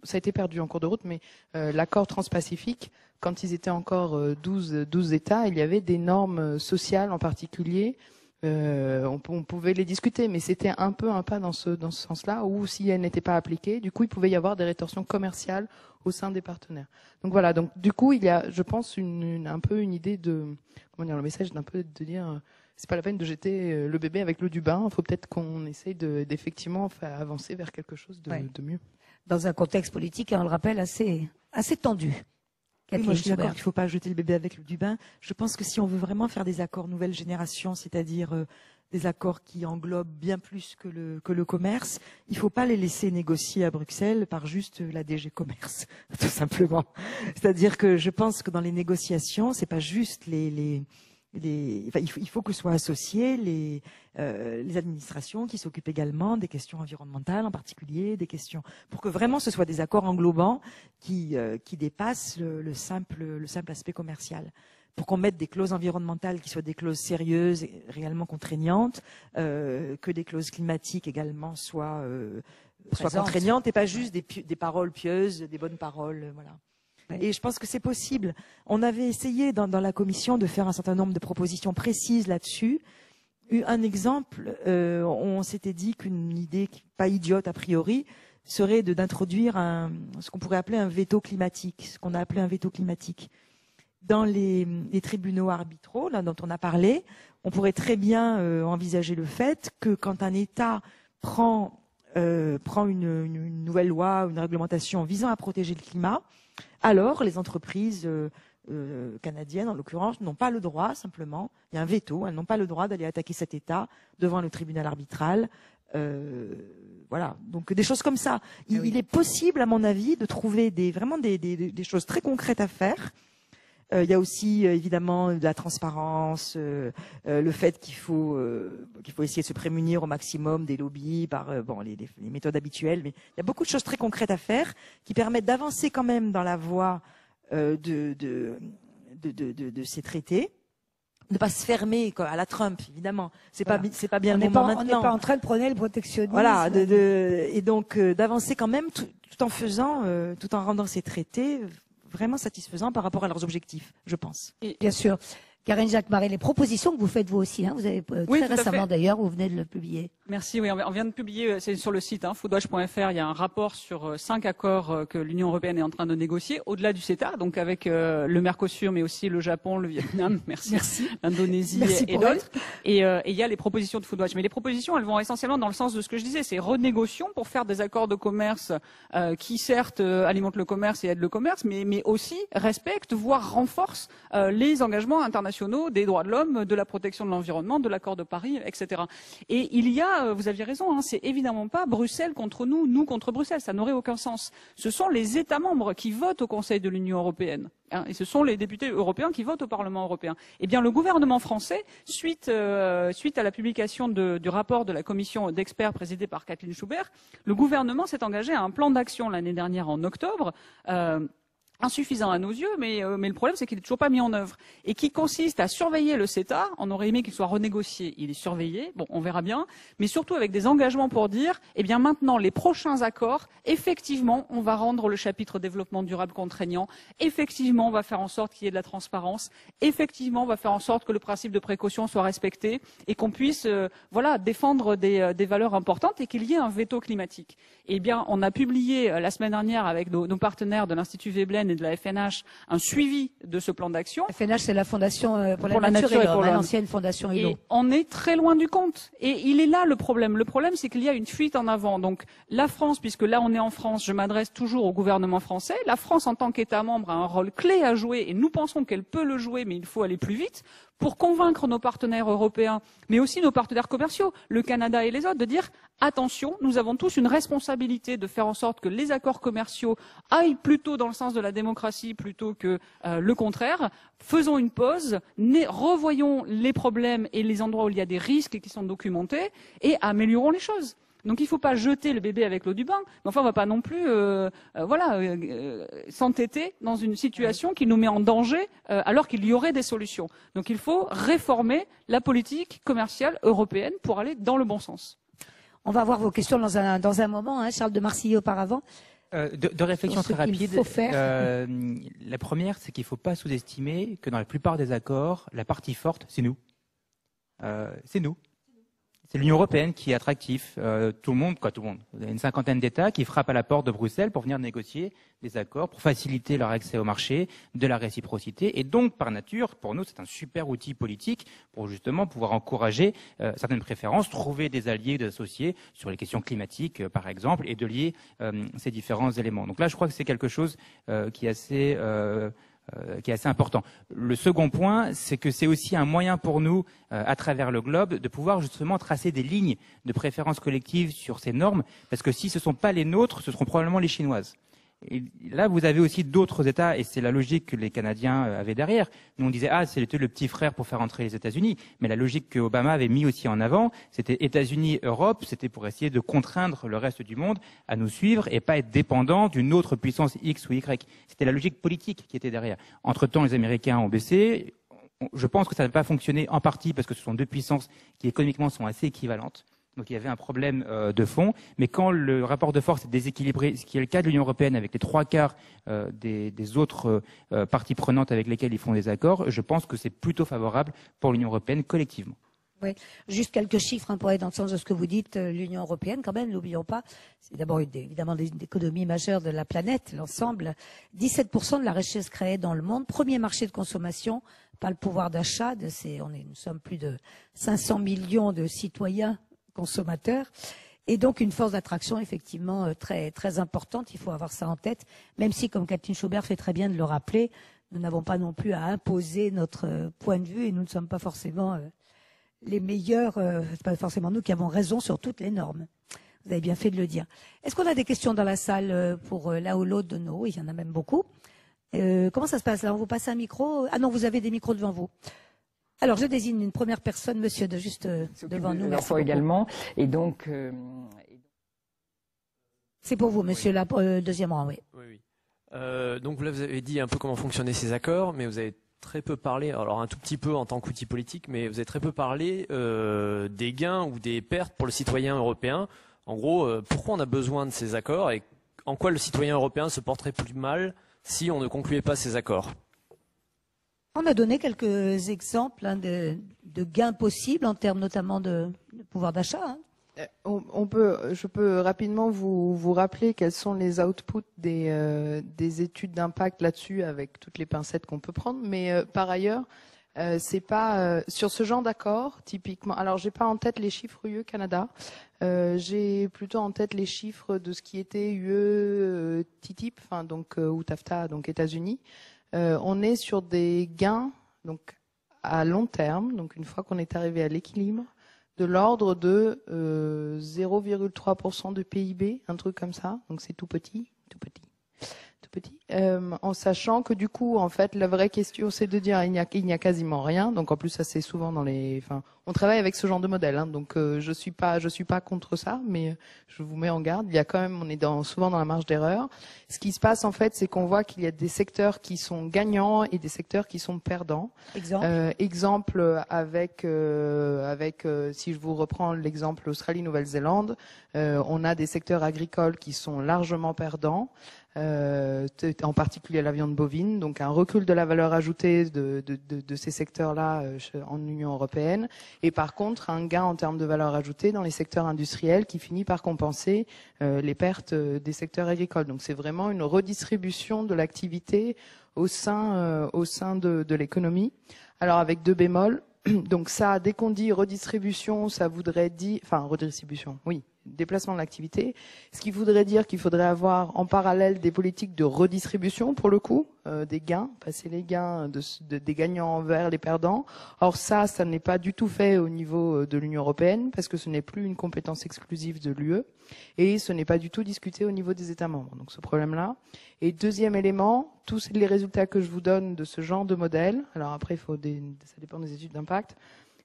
ça a été perdu en cours de route, mais l'accord transpacifique, quand ils étaient encore 12 États, il y avait des normes sociales en particulier. On pouvait les discuter, mais c'était un peu un pas dans ce sens-là, où si elles n'étaient pas appliquées, du coup, il pouvait y avoir des rétorsions commerciales au sein des partenaires. Donc voilà, donc du coup, il y a, je pense, un peu une idée de, comment dire, le message d'un peu de dire, c'est pas la peine de jeter le bébé avec l'eau du bain, il faut peut-être qu'on essaye d'effectivement avancer vers quelque chose de mieux. Dans un contexte politique, on le rappelle, assez tendu. Oui, moi, je suis d'accord qu'il ne faut pas jeter le bébé avec l'eau du bain. Je pense que si on veut vraiment faire des accords nouvelle génération, c'est-à-dire des accords qui englobent bien plus que le commerce, il ne faut pas les laisser négocier à Bruxelles par juste la DG Commerce, tout simplement. C'est-à-dire que je pense que dans les négociations, c'est pas juste enfin, il faut que soient associés les administrations qui s'occupent également des questions environnementales en particulier, des questions pour que vraiment ce soit des accords englobants qui dépassent le simple aspect commercial. Pour qu'on mette des clauses environnementales qui soient des clauses sérieuses et réellement contraignantes, que des clauses climatiques également soient contraignantes et pas juste des paroles pieuses, des bonnes paroles, voilà. Et je pense que c'est possible. On avait essayé dans la commission de faire un certain nombre de propositions précises là-dessus. Un exemple, on s'était dit qu'une idée pas idiote a priori serait d'introduire ce qu'on pourrait appeler un veto climatique, ce qu'on a appelé un veto climatique. Dans les tribunaux arbitraux, là, dont on a parlé, on pourrait très bien envisager le fait que quand un État prend une nouvelle loi, une réglementation visant à protéger le climat, alors les entreprises canadiennes, en l'occurrence, n'ont pas le droit, simplement, il y a un veto, elles n'ont pas le droit d'aller attaquer cet État devant le tribunal arbitral. Voilà, donc des choses comme ça. Il est possible, à mon avis, de trouver vraiment des choses très concrètes à faire. Il y a aussi évidemment de la transparence, le fait qu'il faut essayer de se prémunir au maximum des lobbies par les méthodes habituelles. Mais il y a beaucoup de choses très concrètes à faire qui permettent d'avancer quand même dans la voie de ces traités. Ne pas se fermer à la Trump, évidemment. C'est pas bien le moment maintenant. On n'est pas en train de prôner le protectionnisme. Voilà, et donc d'avancer quand même tout en rendant ces traités vraiment satisfaisants par rapport à leurs objectifs, je pense. Et bien sûr. Karine Jacques-Marais, les propositions que vous faites vous aussi, hein, vous avez très récemment d'ailleurs, vous venez de le publier. Merci, oui, on vient de publier, c'est sur le site foodwatch.fr, il y a un rapport sur 5 accords que l'Union européenne est en train de négocier, au-delà du CETA, donc avec le Mercosur, mais aussi le Japon, le Vietnam, l'Indonésie et d'autres. Et il y a les propositions de Foodwatch. Mais les propositions, elles vont essentiellement dans le sens de ce que je disais, c'est renégocions pour faire des accords de commerce qui certes alimentent le commerce et aident le commerce, mais aussi respectent, voire renforcent les engagements internationaux des droits de l'homme, de la protection de l'environnement, de l'accord de Paris, etc. Et il y a, vous aviez raison, hein, c'est évidemment pas Bruxelles contre nous, nous contre Bruxelles, ça n'aurait aucun sens. Ce sont les États membres qui votent au Conseil de l'Union européenne. Hein, et ce sont les députés européens qui votent au Parlement européen. Eh bien, le gouvernement français, suite à la publication du rapport de la commission d'experts présidée par Kathleen Schubert, le gouvernement s'est engagé à un plan d'action l'année dernière en octobre, insuffisant à nos yeux, mais le problème c'est qu'il n'est toujours pas mis en œuvre et qui consiste à surveiller le CETA. On aurait aimé qu'il soit renégocié, il est surveillé, bon on verra bien, mais surtout avec des engagements pour dire, eh bien maintenant les prochains accords, effectivement on va rendre le chapitre développement durable contraignant, effectivement on va faire en sorte qu'il y ait de la transparence, effectivement on va faire en sorte que le principe de précaution soit respecté et qu'on puisse défendre des valeurs importantes et qu'il y ait un veto climatique. Eh bien on a publié la semaine dernière avec nos partenaires de l'Institut Veblen et de la FNH un suivi de ce plan d'action. FNH, c'est la Fondation pour la Nature et l'Homme, l'ancienne Fondation ILO. Et on est très loin du compte. Et il est là le problème. Le problème, c'est qu'il y a une fuite en avant. Donc la France, puisque là on est en France, je m'adresse toujours au gouvernement français. La France, en tant qu'État membre, a un rôle clé à jouer et nous pensons qu'elle peut le jouer, mais il faut aller plus vite pour convaincre nos partenaires européens, mais aussi nos partenaires commerciaux, le Canada et les autres, de dire attention, nous avons tous une responsabilité de faire en sorte que les accords commerciaux aillent plutôt dans le sens de la démocratie plutôt que le contraire. Faisons une pause, revoyons les problèmes et les endroits où il y a des risques qui sont documentés et améliorons les choses. Donc il ne faut pas jeter le bébé avec l'eau du bain, mais enfin on ne va pas non plus s'entêter dans une situation qui nous met en danger alors qu'il y aurait des solutions. Donc il faut réformer la politique commerciale européenne pour aller dans le bon sens. On va voir vos questions dans un moment, hein, Charles de Marcilly auparavant. Deux réflexions très rapides. La première, c'est qu'il ne faut pas sous-estimer que dans la plupart des accords, la partie forte, c'est nous. C'est nous. C'est l'Union européenne qui est attractif. Tout le monde. Il y a une cinquantaine d'États qui frappent à la porte de Bruxelles pour venir négocier des accords, pour faciliter leur accès au marché, de la réciprocité. Et donc, par nature, pour nous, c'est un super outil politique pour justement pouvoir encourager certaines préférences, trouver des alliés, des associés sur les questions climatiques, par exemple, et de lier ces différents éléments. Donc là, je crois que c'est quelque chose qui est assez important. Le second point, c'est que c'est aussi un moyen pour nous, à travers le globe, de pouvoir justement tracer des lignes de préférence collective sur ces normes, parce que si ce ne sont pas les nôtres, ce seront probablement les chinoises. Et là, vous avez aussi d'autres États, et c'est la logique que les Canadiens avaient derrière. Nous, on disait, c'était le petit frère pour faire entrer les États-Unis. Mais la logique que Obama avait mis aussi en avant, c'était États-Unis, Europe, c'était pour essayer de contraindre le reste du monde à nous suivre et pas être dépendant d'une autre puissance X ou Y. C'était la logique politique qui était derrière. Entre-temps, les Américains ont baissé. Je pense que ça n'a pas fonctionné en partie parce que ce sont deux puissances qui économiquement sont assez équivalentes. Donc il y avait un problème de fond, mais quand le rapport de force est déséquilibré, ce qui est le cas de l'Union européenne avec les 3/4 des autres parties prenantes avec lesquelles ils font des accords, je pense que c'est plutôt favorable pour l'Union européenne collectivement. Oui, juste quelques chiffres pour aller dans le sens de ce que vous dites. L'Union européenne, quand même, n'oublions pas, c'est d'abord évidemment une économie majeure de la planète, l'ensemble. 17% de la richesse créée dans le monde, premier marché de consommation, pas le pouvoir d'achat. Nous sommes plus de 500 millions de citoyens consommateurs, et donc une force d'attraction effectivement très très importante. Il faut avoir ça en tête, même si, comme Kathleen Schubert fait très bien de le rappeler, nous n'avons pas non plus à imposer notre point de vue, et nous ne sommes pas forcément les meilleurs. C'est pas forcément nous qui avons raison sur toutes les normes. Vous avez bien fait de le dire. Est-ce qu'on a des questions dans la salle pour l'un ou l'autre de nous? Il y en a même beaucoup. Comment ça se passe là? On vous passe un micro? Ah non, vous avez des micros devant vous. Alors, je désigne une première personne, monsieur, juste devant nous. Merci beaucoup. Également. Et donc, c'est pour vous, monsieur, là, deuxième rang, oui. Oui. Donc, là, vous avez dit un peu comment fonctionnaient ces accords, mais vous avez très peu parlé, alors un tout petit peu en tant qu'outil politique, mais vous avez très peu parlé des gains ou des pertes pour le citoyen européen. En gros, pourquoi on a besoin de ces accords et en quoi le citoyen européen se porterait plus mal si on ne concluait pas ces accords? On a donné quelques exemples de gains possibles en termes notamment de pouvoir d'achat. Je peux rapidement vous rappeler quels sont les outputs des études d'impact là-dessus, avec toutes les pincettes qu'on peut prendre. Mais par ailleurs, c'est pas sur ce genre d'accord typiquement. Alors, j'ai pas en tête les chiffres UE Canada. J'ai plutôt en tête les chiffres de ce qui était UE TTIP, ou TAFTA, donc États-Unis. On est sur des gains donc à long terme, donc une fois qu'on est arrivé à l'équilibre, de l'ordre de 0,3% de PIB, un truc comme ça. Donc c'est tout petit. En sachant que du coup, en fait, la vraie question, c'est de dire il n'y a quasiment rien. Donc en plus, ça c'est souvent on travaille avec ce genre de modèle. Donc je suis pas contre ça, mais je vous mets en garde. Il y a quand même, on est souvent dans la marge d'erreur. Ce qui se passe en fait, c'est qu'on voit qu'il y a des secteurs qui sont gagnants et des secteurs qui sont perdants. Exemple avec si je vous reprends l'exemple Australie-Nouvelle-Zélande, on a des secteurs agricoles qui sont largement perdants. En particulier la viande bovine, donc un recul de la valeur ajoutée de ces secteurs-là en Union européenne, et par contre un gain en termes de valeur ajoutée dans les secteurs industriels qui finit par compenser les pertes des secteurs agricoles. Donc c'est vraiment une redistribution de l'activité au sein de l'économie. Alors avec deux bémols. Donc ça, dès qu'on dit redistribution, ça voudrait dire, redistribution, oui, déplacement de l'activité, ce qui voudrait dire qu'il faudrait avoir en parallèle des politiques de redistribution pour le coup, des gains, passer les gains des gagnants vers les perdants. Or ça n'est pas du tout fait au niveau de l'Union européenne parce que ce n'est plus une compétence exclusive de l'UE et ce n'est pas du tout discuté au niveau des États membres. Donc ce problème-là. Et deuxième élément, tous les résultats que je vous donne de ce genre de modèle, alors après ça dépend des études d'impact,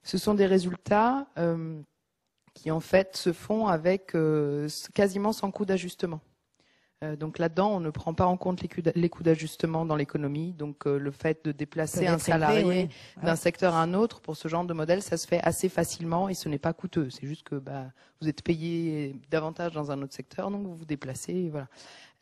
ce sont des résultats qui en fait se font avec quasiment sans coût d'ajustement. Donc là-dedans, on ne prend pas en compte les coûts d'ajustement dans l'économie. Donc le fait de déplacer un salarié d'un secteur à un autre, pour ce genre de modèle, ça se fait assez facilement et ce n'est pas coûteux. C'est juste que vous êtes payé davantage dans un autre secteur, donc vous vous déplacez. Et voilà.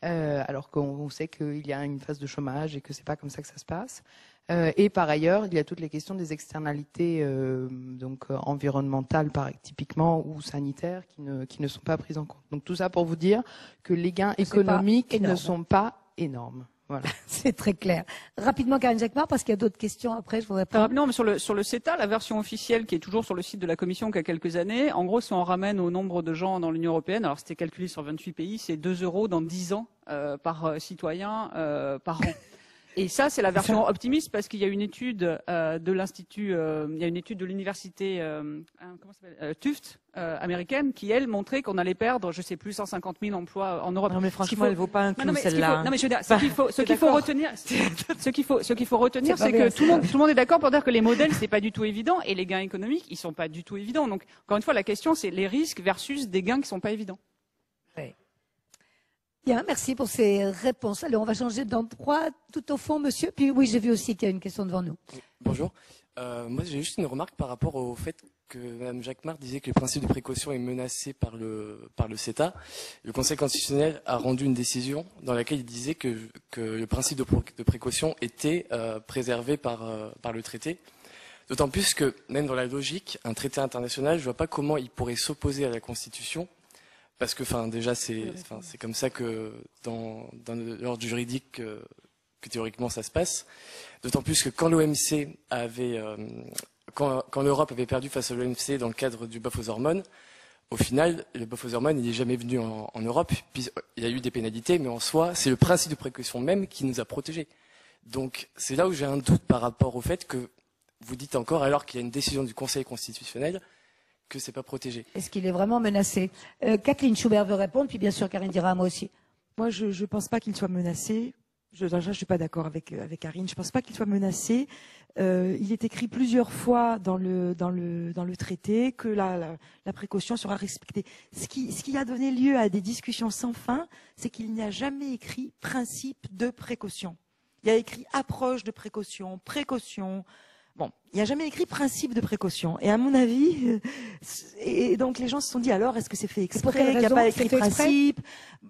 alors qu'on sait qu'il y a une phase de chômage et que c'est pas comme ça que ça se passe. Et par ailleurs, il y a toutes les questions des externalités donc environnementales, typiquement, ou sanitaires, qui ne sont pas prises en compte. Donc tout ça pour vous dire que les gains économiques ne sont pas énormes. Voilà. C'est très clair. Rapidement, Karine Jacquemart, parce qu'il y a d'autres questions après, je voudrais prendre. Non, mais sur le CETA, la version officielle qui est toujours sur le site de la Commission qu'il y a quelques années, en gros, si on ramène au nombre de gens dans l'Union européenne, alors c'était calculé sur 28 pays, c'est 2 € dans 10 ans par citoyen par an. Et ça, c'est la version optimiste parce qu'il y a une étude de l'institut, il y a une étude de l'université Tufts américaine qui, elle, montrait qu'on allait perdre, je sais plus, 150 000 emplois en Europe. Non, mais franchement, elle vaut pas un clou, celle-là. Non, mais je veux dire, ce qu'il faut retenir, c'est que tout le monde est d'accord pour dire que les modèles, c'est pas du tout évident et les gains économiques, ils sont pas du tout évidents. Donc, encore une fois, la question, c'est les risques versus des gains qui sont pas évidents. Ouais. Bien, merci pour ces réponses. Alors, on va changer d'endroit tout au fond, monsieur. Puis oui, j'ai vu aussi qu'il y a une question devant nous. Bonjour. Moi, j'ai juste une remarque par rapport au fait que Mme Jacquemart disait que le principe de précaution est menacé par le CETA. Le Conseil constitutionnel a rendu une décision dans laquelle il disait que le principe de précaution était préservé par le traité. D'autant plus que, même dans la logique, un traité international, je vois pas comment il pourrait s'opposer à la Constitution. Parce que, déjà, c'est comme ça que dans l'ordre juridique que théoriquement ça se passe. D'autant plus que quand l'OMC avait, quand l'Europe avait perdu face à l'OMC dans le cadre du bœuf aux hormones, au final, le bœuf aux hormones, il n'est jamais venu en Europe. Puis il y a eu des pénalités, mais en soi, c'est le principe de précaution même qui nous a protégés. Donc, c'est là où j'ai un doute par rapport au fait que vous dites encore, alors qu'il y a une décision du Conseil constitutionnel, que c'est pas protégé. Est-ce qu'il est vraiment menacé? Kathleen Schubert veut répondre, puis bien sûr Karine dira moi aussi. Moi, je pense pas qu'il soit menacé. Je suis pas d'accord avec Karine. Je pense pas qu'il soit menacé. Il est écrit plusieurs fois dans le traité que la précaution sera respectée. Ce qui a donné lieu à des discussions sans fin, c'est qu'il n'y a jamais écrit principe de précaution. Il y a écrit approche de précaution, précaution. Bon, il n'y a jamais écrit principe de précaution. Et à mon avis, et donc les gens se sont dit alors, est-ce que c'est fait exprès, qu'il n'y a pas écrit principe?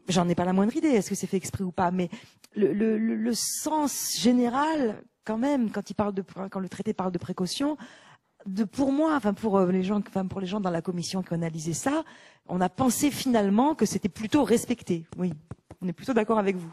J'en ai pas la moindre idée, est-ce que c'est fait exprès ou pas? Mais le sens général, quand même, quand le traité parle de précaution, pour moi, pour les gens dans la commission qui ont analysé ça, on a pensé finalement que c'était plutôt respecté. Oui, on est plutôt d'accord avec vous.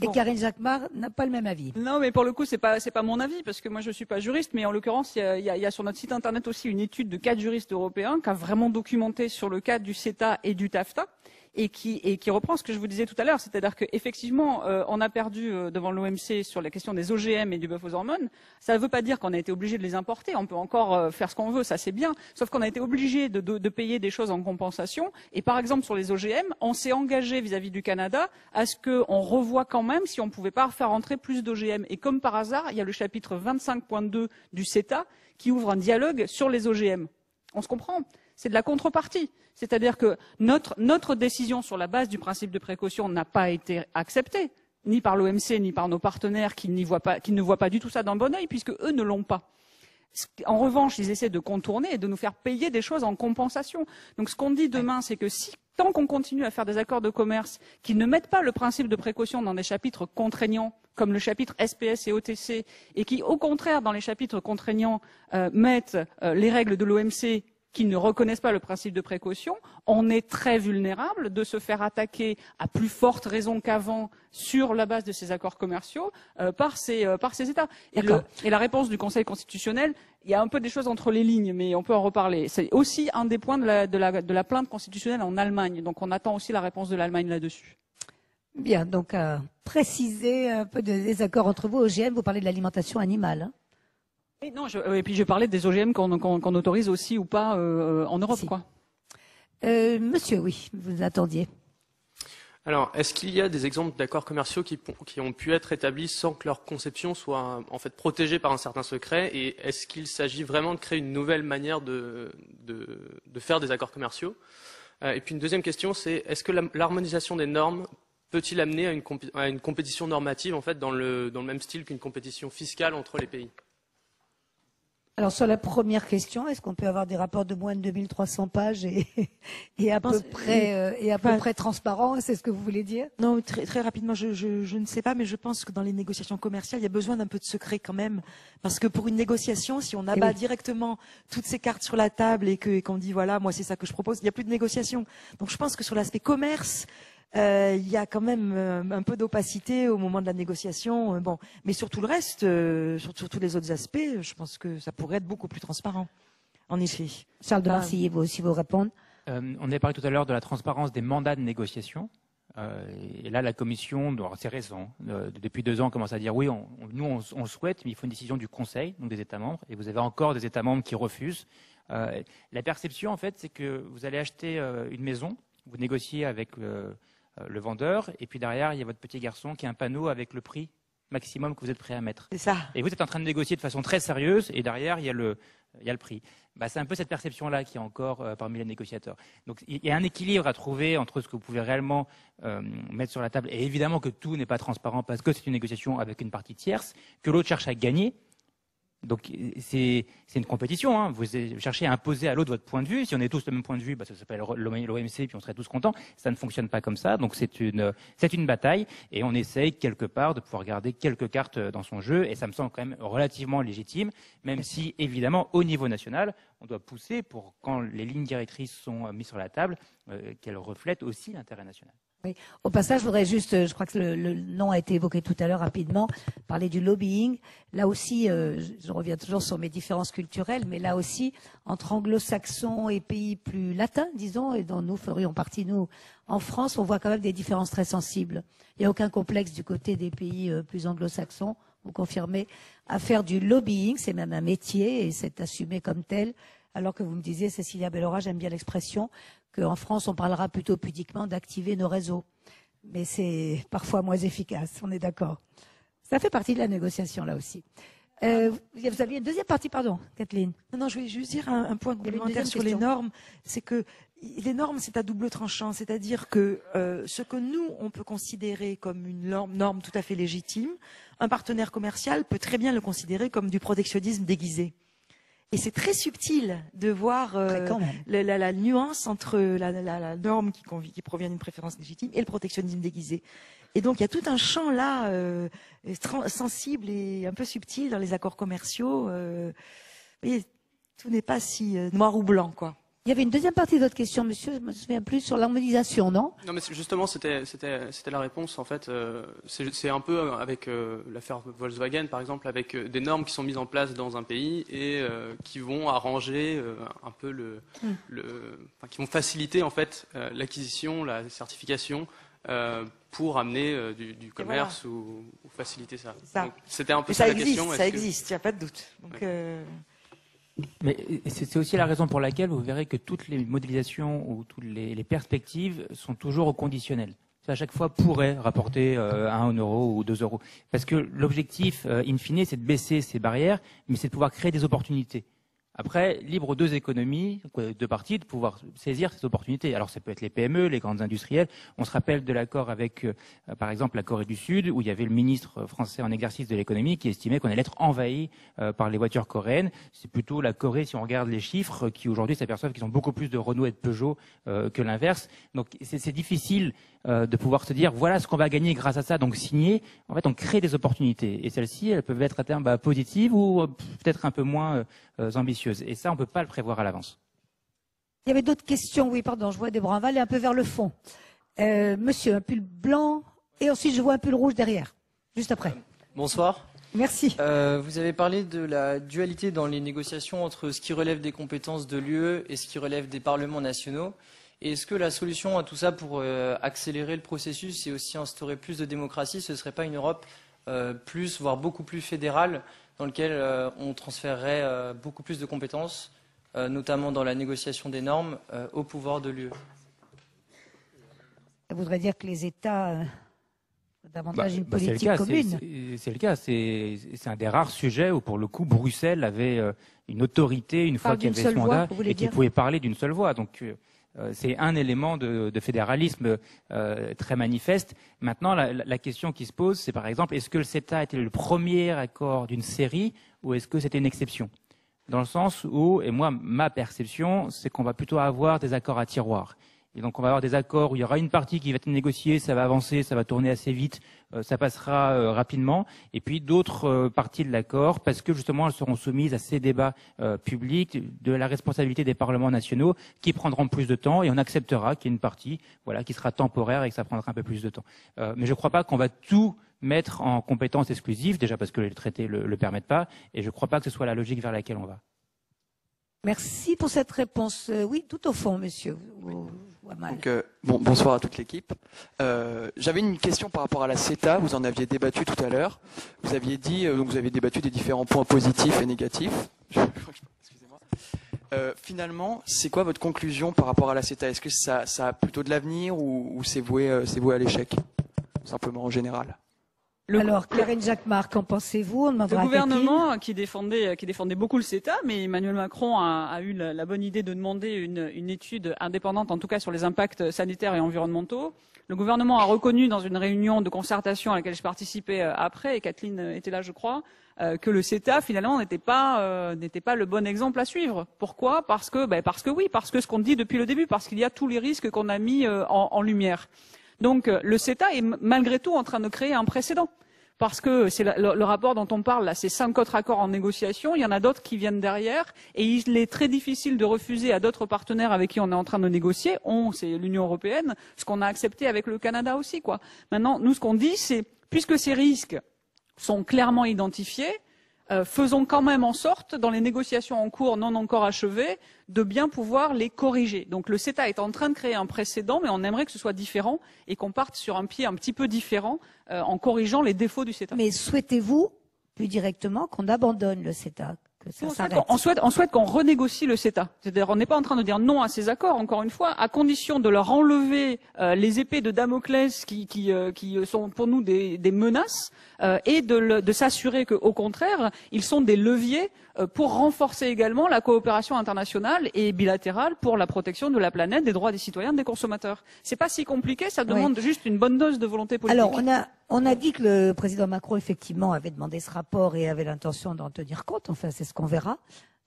Et bon. Karine Jacquemart n'a pas le même avis. Non, mais pour le coup, c'est pas mon avis, parce que moi, je suis pas juriste, mais en l'occurrence, il y a sur notre site internet aussi une étude de 4 juristes européens qui a vraiment documenté sur le cas du CETA et du TAFTA. Et qui reprend ce que je vous disais tout à l'heure, c'est-à-dire qu'effectivement, on a perdu devant l'OMC sur la question des OGM et du bœuf aux hormones. Ça ne veut pas dire qu'on a été obligé de les importer, on peut encore faire ce qu'on veut, ça c'est bien, sauf qu'on a été obligé de payer des choses en compensation. Et par exemple, sur les OGM, on s'est engagé vis-à-vis du Canada à ce qu'on revoie quand même si on ne pouvait pas faire entrer plus d'OGM. Et comme par hasard, il y a le chapitre 25.2 du CETA qui ouvre un dialogue sur les OGM. On se comprend? C'est de la contrepartie. C'est-à-dire que notre décision sur la base du principe de précaution n'a pas été acceptée, ni par l'OMC, ni par nos partenaires qui ne voient pas du tout ça d'un bon œil, puisque eux ne l'ont pas. En revanche, ils essaient de contourner et de nous faire payer des choses en compensation. Donc ce qu'on dit demain, c'est que tant qu'on continue à faire des accords de commerce qui ne mettent pas le principe de précaution dans des chapitres contraignants, comme le chapitre SPS et OTC, et qui, au contraire, dans les chapitres contraignants, mettent les règles de l'OMC qui ne reconnaissent pas le principe de précaution, on est très vulnérable de se faire attaquer à plus forte raison qu'avant sur la base de ces accords commerciaux par ces États. Et la réponse du Conseil constitutionnel, il y a un peu des choses entre les lignes, mais on peut en reparler. C'est aussi un des points de la plainte constitutionnelle en Allemagne. Donc on attend aussi la réponse de l'Allemagne là-dessus. Bien, donc préciser un peu de désaccord entre vous. OGM, vous parlez de l'alimentation animale. Hein. Et puis je parlais des OGM qu'on autorise aussi ou pas en Europe, si. Quoi. Monsieur, oui, vous attendiez. Alors, est-ce qu'il y a des exemples d'accords commerciaux qui ont pu être établis sans que leur conception soit en fait protégée par un certain secret? Et est-ce qu'il s'agit vraiment de créer une nouvelle manière de faire des accords commerciaux? Et puis une deuxième question, c'est est-ce que l'harmonisation des normes peut-il amener à une compétition normative en fait dans le même style qu'une compétition fiscale entre les pays? Alors sur la première question, est-ce qu'on peut avoir des rapports de moins de 2300 pages et à peu près transparents? C'est ce que vous voulez dire? Non, très rapidement, je ne sais pas, mais je pense que dans les négociations commerciales, il y a besoin d'un peu de secret quand même, parce que pour une négociation, si on abat directement toutes ces cartes sur la table et qu'on dit voilà, moi c'est ça que je propose, il n'y a plus de négociation. Donc je pense que sur l'aspect commerce, il y a quand même un peu d'opacité au moment de la négociation. Bon, mais sur tout le reste, sur tous les autres aspects, je pense que ça pourrait être beaucoup plus transparent. En effet. Charles de Marcilly, vous aussi vous répondre. On avait parlé tout à l'heure de la transparence des mandats de négociation. Et là, la Commission, c'est récent, depuis 2 ans, commence à dire oui, nous on le souhaite, mais il faut une décision du Conseil, donc des États membres. Et vous avez encore des États membres qui refusent. La perception, en fait, c'est que vous allez acheter une maison, vous négociez avec le vendeur, et puis derrière, il y a votre petit garçon qui a un panneau avec le prix maximum que vous êtes prêt à mettre. C'est ça. Et vous êtes en train de négocier de façon très sérieuse, et derrière, il y a le prix. C'est un peu cette perception-là qui est encore parmi les négociateurs. Donc, il y a un équilibre à trouver entre ce que vous pouvez réellement mettre sur la table, et évidemment que tout n'est pas transparent parce que c'est une négociation avec une partie tierce, que l'autre cherche à gagner. Donc c'est une compétition, hein. Vous cherchez à imposer à l'autre votre point de vue. Si on est tous le même point de vue, ça s'appelle l'OMC, puis on serait tous contents. Ça ne fonctionne pas comme ça. Donc c'est une bataille, et on essaye quelque part de pouvoir garder quelques cartes dans son jeu, et ça me semble quand même relativement légitime, même si évidemment au niveau national, on doit pousser pour, quand les lignes directrices sont mises sur la table, qu'elles reflètent aussi l'intérêt national. Oui. Au passage, je voudrais juste, je crois que le nom a été évoqué tout à l'heure rapidement, parler du lobbying. Là aussi, je reviens toujours sur mes différences culturelles, mais là aussi, entre anglo-saxons et pays plus latins, disons, et dont nous ferions partie, nous, en France, on voit quand même des différences très sensibles. Il n'y a aucun complexe du côté des pays plus anglo-saxons, vous confirmez, à faire du lobbying, c'est même un métier et c'est assumé comme tel. Alors que vous me disiez, Cécilia Bellora, j'aime bien l'expression, qu'en France, on parlera plutôt pudiquement d'activer nos réseaux. Mais c'est parfois moins efficace, on est d'accord. Ça fait partie de la négociation, là aussi. Vous aviez une deuxième partie, pardon, Kathleen. Non, je voulais juste dire un point complémentaire sur les normes. C'est que les normes, c'est à double tranchant. C'est-à-dire que ce que nous, on peut considérer comme une norme tout à fait légitime, un partenaire commercial peut très bien le considérer comme du protectionnisme déguisé. Et c'est très subtil de voir la nuance entre la norme qui provient d'une préférence légitime et le protectionnisme déguisé. Et donc il y a tout un champ là sensible et un peu subtil dans les accords commerciaux. Vous voyez, tout n'est pas si noir ou blanc, quoi. Il y avait une deuxième partie de votre question, monsieur, je ne me souviens plus, sur l'harmonisation, non? Non, mais justement, c'était la réponse, en fait. C'est un peu avec l'affaire Volkswagen, par exemple, avec des normes qui sont mises en place dans un pays et qui vont arranger un peu qui vont faciliter, en fait, l'acquisition, la certification, pour amener du commerce ou faciliter ça. C'était un peu ça la question. Ça existe, il n'y a pas de doute. Donc, Mais c'est aussi la raison pour laquelle vous verrez que toutes les modélisations ou toutes les perspectives sont toujours au conditionnel. Ça, à chaque fois, pourrait rapporter 1 euro ou 2 euros. Parce que l'objectif, in fine, c'est de baisser ces barrières, mais c'est de pouvoir créer des opportunités. Après, libre aux deux économies, deux parties, de pouvoir saisir ces opportunités. Alors, ça peut être les PME, les grandes industrielles. On se rappelle de l'accord avec, par exemple, la Corée du Sud, où il y avait le ministre français en exercice de l'économie qui estimait qu'on allait être envahi par les voitures coréennes. C'est plutôt la Corée, si on regarde les chiffres, qui aujourd'hui s'aperçoivent qu'ils ont beaucoup plus de Renault et de Peugeot que l'inverse. Donc, c'est difficile de pouvoir se dire, voilà ce qu'on va gagner grâce à ça. Donc, signer, en fait, on crée des opportunités. Et celles-ci, elles peuvent être à terme positives ou peut-être un peu moins ambitieuses. Et ça, on ne peut pas le prévoir à l'avance. Il y avait d'autres questions. Oui, pardon, je vois des bras. On va aller un peu vers le fond. Monsieur, un pull blanc et ensuite je vois un pull rouge derrière, juste après. Bonsoir. Merci. Vous avez parlé de la dualité dans les négociations entre ce qui relève des compétences de l'UE et ce qui relève des parlements nationaux. Est-ce que la solution à tout ça pour accélérer le processus et aussi instaurer plus de démocratie, ce ne serait pas une Europe plus, voire beaucoup plus fédérale, dans laquelle on transférerait beaucoup plus de compétences, notamment dans la négociation des normes, au pouvoir de l'UE? Ça voudrait dire que les États ont davantage une politique commune. C'est le cas. C'est un des rares sujets où, pour le coup, Bruxelles avait une autorité une fois qu'il y avait ce mandat et qui pouvait parler d'une seule voix. Donc, c'est un élément de fédéralisme très manifeste. Maintenant, la question qui se pose, c'est par exemple, est-ce que le CETA était le premier accord d'une série ou est-ce que c'était une exception? dans le sens où, et moi, ma perception, c'est qu'on va plutôt avoir des accords à tiroir. Et donc, on va avoir des accords où il y aura une partie qui va être négociée, ça va avancer, ça va tourner assez vite, ça passera rapidement. Et puis, d'autres parties de l'accord, parce que justement, elles seront soumises à ces débats publics, de la responsabilité des parlements nationaux, qui prendront plus de temps, et on acceptera qu'il y ait une partie, voilà, qui sera temporaire et que ça prendra un peu plus de temps. Mais je ne crois pas qu'on va tout mettre en compétence exclusive, déjà parce que les traités le permettent pas, et je ne crois pas que ce soit la logique vers laquelle on va. Merci pour cette réponse. Oui, tout au fond, monsieur. Donc, bonsoir à toute l'équipe. J'avais une question par rapport à la CETA. Vous en aviez débattu tout à l'heure. Vous aviez dit, donc vous avez débattu des différents points positifs et négatifs. Excusez-moi. Finalement, c'est quoi votre conclusion par rapport à la CETA? Est-ce que ça a plutôt de l'avenir ou c'est voué à l'échec, simplement en général? Alors, Karine Jacquemart, qu'en pensez-vous? Le gouvernement qui défendait beaucoup le CETA, mais Emmanuel Macron a eu la bonne idée de demander une étude indépendante, en tout cas sur les impacts sanitaires et environnementaux. Le gouvernement a reconnu dans une réunion de concertation à laquelle je participais après, et Kathleen était là, je crois, que le CETA finalement n'était pas le bon exemple à suivre. Pourquoi? Parce que ce qu'on dit depuis le début, parce qu'il y a tous les risques qu'on a mis en lumière. Donc le CETA est malgré tout en train de créer un précédent. Parce que c'est le rapport dont on parle, là, c'est 5 autres accords en négociation, il y en a d'autres qui viennent derrière, et il est très difficile de refuser à d'autres partenaires avec qui on est en train de négocier, c'est l'Union européenne, ce qu'on a accepté avec le Canada aussi, quoi. Maintenant, nous, ce qu'on dit, c'est, puisque ces risques sont clairement identifiés, faisons quand même en sorte, dans les négociations en cours non encore achevées, de bien pouvoir les corriger. Donc le CETA est en train de créer un précédent, mais on aimerait que ce soit différent et qu'on parte sur un pied un petit peu différent en corrigeant les défauts du CETA. Mais souhaitez-vous, plus directement, qu'on abandonne le CETA? On souhaite qu'on renégocie le CETA. C'est-à-dire, on n'est pas en train de dire non à ces accords, encore une fois, à condition de leur enlever les épées de Damoclès qui sont pour nous des menaces, et de s'assurer qu'au contraire, ils sont des leviers pour renforcer également la coopération internationale et bilatérale pour la protection de la planète, des droits des citoyens, des consommateurs. C'est pas si compliqué, ça demande juste une bonne dose de volonté politique. Alors, on a dit que le président Macron, effectivement, avait demandé ce rapport et avait l'intention d'en tenir compte. Enfin, c'est ce qu'on verra.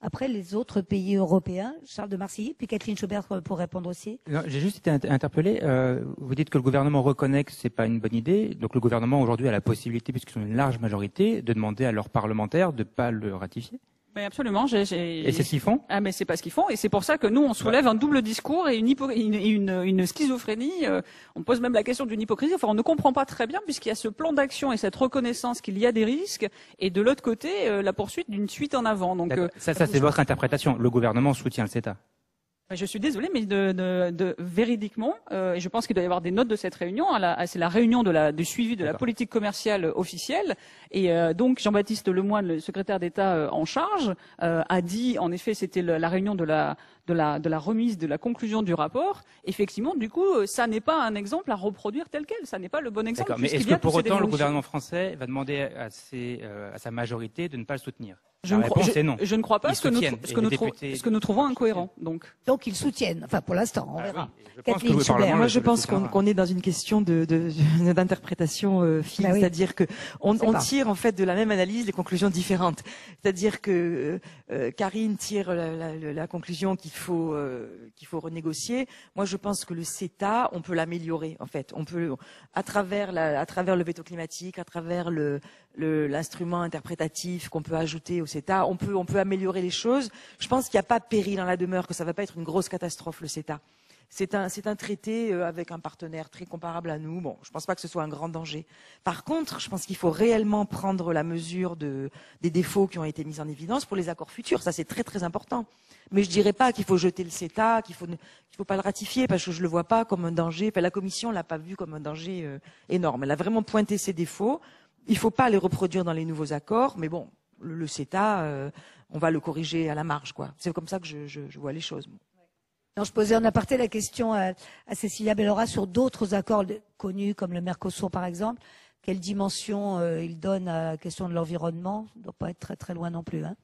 Après, les autres pays européens, Charles de Marcilly, puis Kathleen Schubert pour répondre aussi. J'ai juste été interpellé. Vous dites que le gouvernement reconnaît que c'est pas une bonne idée. Donc le gouvernement aujourd'hui a la possibilité, puisqu'ils ont une large majorité, de demander à leurs parlementaires de pas le ratifier. Mais absolument. Et c'est ce qu'ils font? Ah, mais c'est pas ce qu'ils font. Et c'est pour ça que nous, on soulève un double discours et une schizophrénie. On pose même la question d'une hypocrisie. Enfin, on ne comprend pas très bien puisqu'il y a ce plan d'action et cette reconnaissance qu'il y a des risques. Et de l'autre côté, la poursuite d'une suite en avant. Donc, ça c'est votre interprétation. Le gouvernement soutient le CETA. Je suis désolée, mais véridiquement, et je pense qu'il doit y avoir des notes de cette réunion. C'est la réunion du suivi de la politique commerciale officielle. Et donc Jean-Baptiste Lemoyne, le secrétaire d'État en charge, a dit, en effet, c'était la réunion de la remise de la conclusion du rapport. Effectivement, du coup, ça n'est pas un exemple à reproduire tel quel. Ça n'est pas le bon exemple. D'accord, mais est-ce que pour autant le gouvernement français va demander à sa majorité de ne pas le soutenir? La réponse est non. Je ne crois pas, ce que nous trouvons incohérent. Donc ils soutiennent. Enfin, pour l'instant, on verra. Moi, je pense qu'on est dans une question d'interprétation fine, c'est-à-dire que on tire en fait de la même analyse les conclusions différentes. C'est-à-dire que Karine tire la conclusion qu'il faut renégocier. Moi, je pense que le CETA, on peut l'améliorer. En fait, on peut à travers le veto climatique, à travers l'instrument interprétatif qu'on peut ajouter au CETA, on peut améliorer les choses. Je pense qu'il n'y a pas péril en la demeure, que ça ne va pas être une grosse catastrophe le CETA. C'est un traité avec un partenaire très comparable à nous. Bon, je ne pense pas que ce soit un grand danger. Par contre, je pense qu'il faut réellement prendre la mesure des défauts qui ont été mis en évidence pour les accords futurs. Ça, c'est très très important. Mais je dirais pas qu'il faut jeter le CETA, qu'il faut pas le ratifier, parce que je le vois pas comme un danger. Enfin, la Commission l'a pas vu comme un danger énorme. Elle a vraiment pointé ses défauts. Il faut pas les reproduire dans les nouveaux accords. Mais bon, le CETA, on va le corriger à la marge, quoi. C'est comme ça que je vois les choses. Non, je posais en aparté la question à Cécilia Bellora sur d'autres accords connus comme le Mercosur par exemple. Quelle dimension il donne à la question de l'environnement? Ça ne doit pas être très très loin non plus. Hein.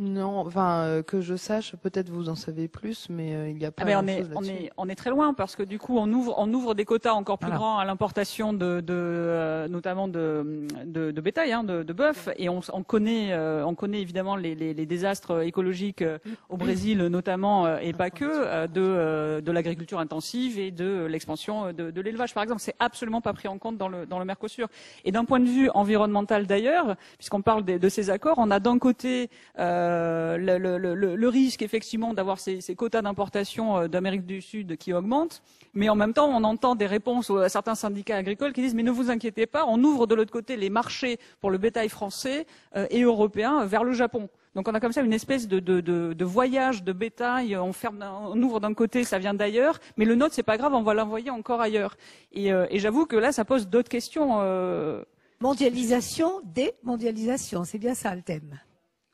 Non, enfin, que je sache, peut-être vous en savez plus, mais il n'y a pas grand-chose là-dessus. On est très loin parce que du coup, on ouvre des quotas encore plus grands à l'importation notamment de bétail, de bœuf, et on connaît évidemment les désastres écologiques au Brésil notamment, et pas que, de l'agriculture intensive et de l'expansion de l'élevage, par exemple. C'est absolument pas pris en compte dans le Mercosur. Et d'un point de vue environnemental d'ailleurs, puisqu'on parle de ces accords, on a d'un côté le risque effectivement d'avoir ces quotas d'importation d'Amérique du Sud qui augmentent, mais en même temps on entend des réponses à certains syndicats agricoles qui disent mais ne vous inquiétez pas, on ouvre de l'autre côté les marchés pour le bétail français et européen vers le Japon. Donc on a comme ça une espèce de voyage de bétail, on ouvre d'un côté, ça vient d'ailleurs, mais le nôtre c'est pas grave, on va l'envoyer encore ailleurs. Et j'avoue que là ça pose d'autres questions. Mondialisation, démondialisation, c'est bien ça le thème.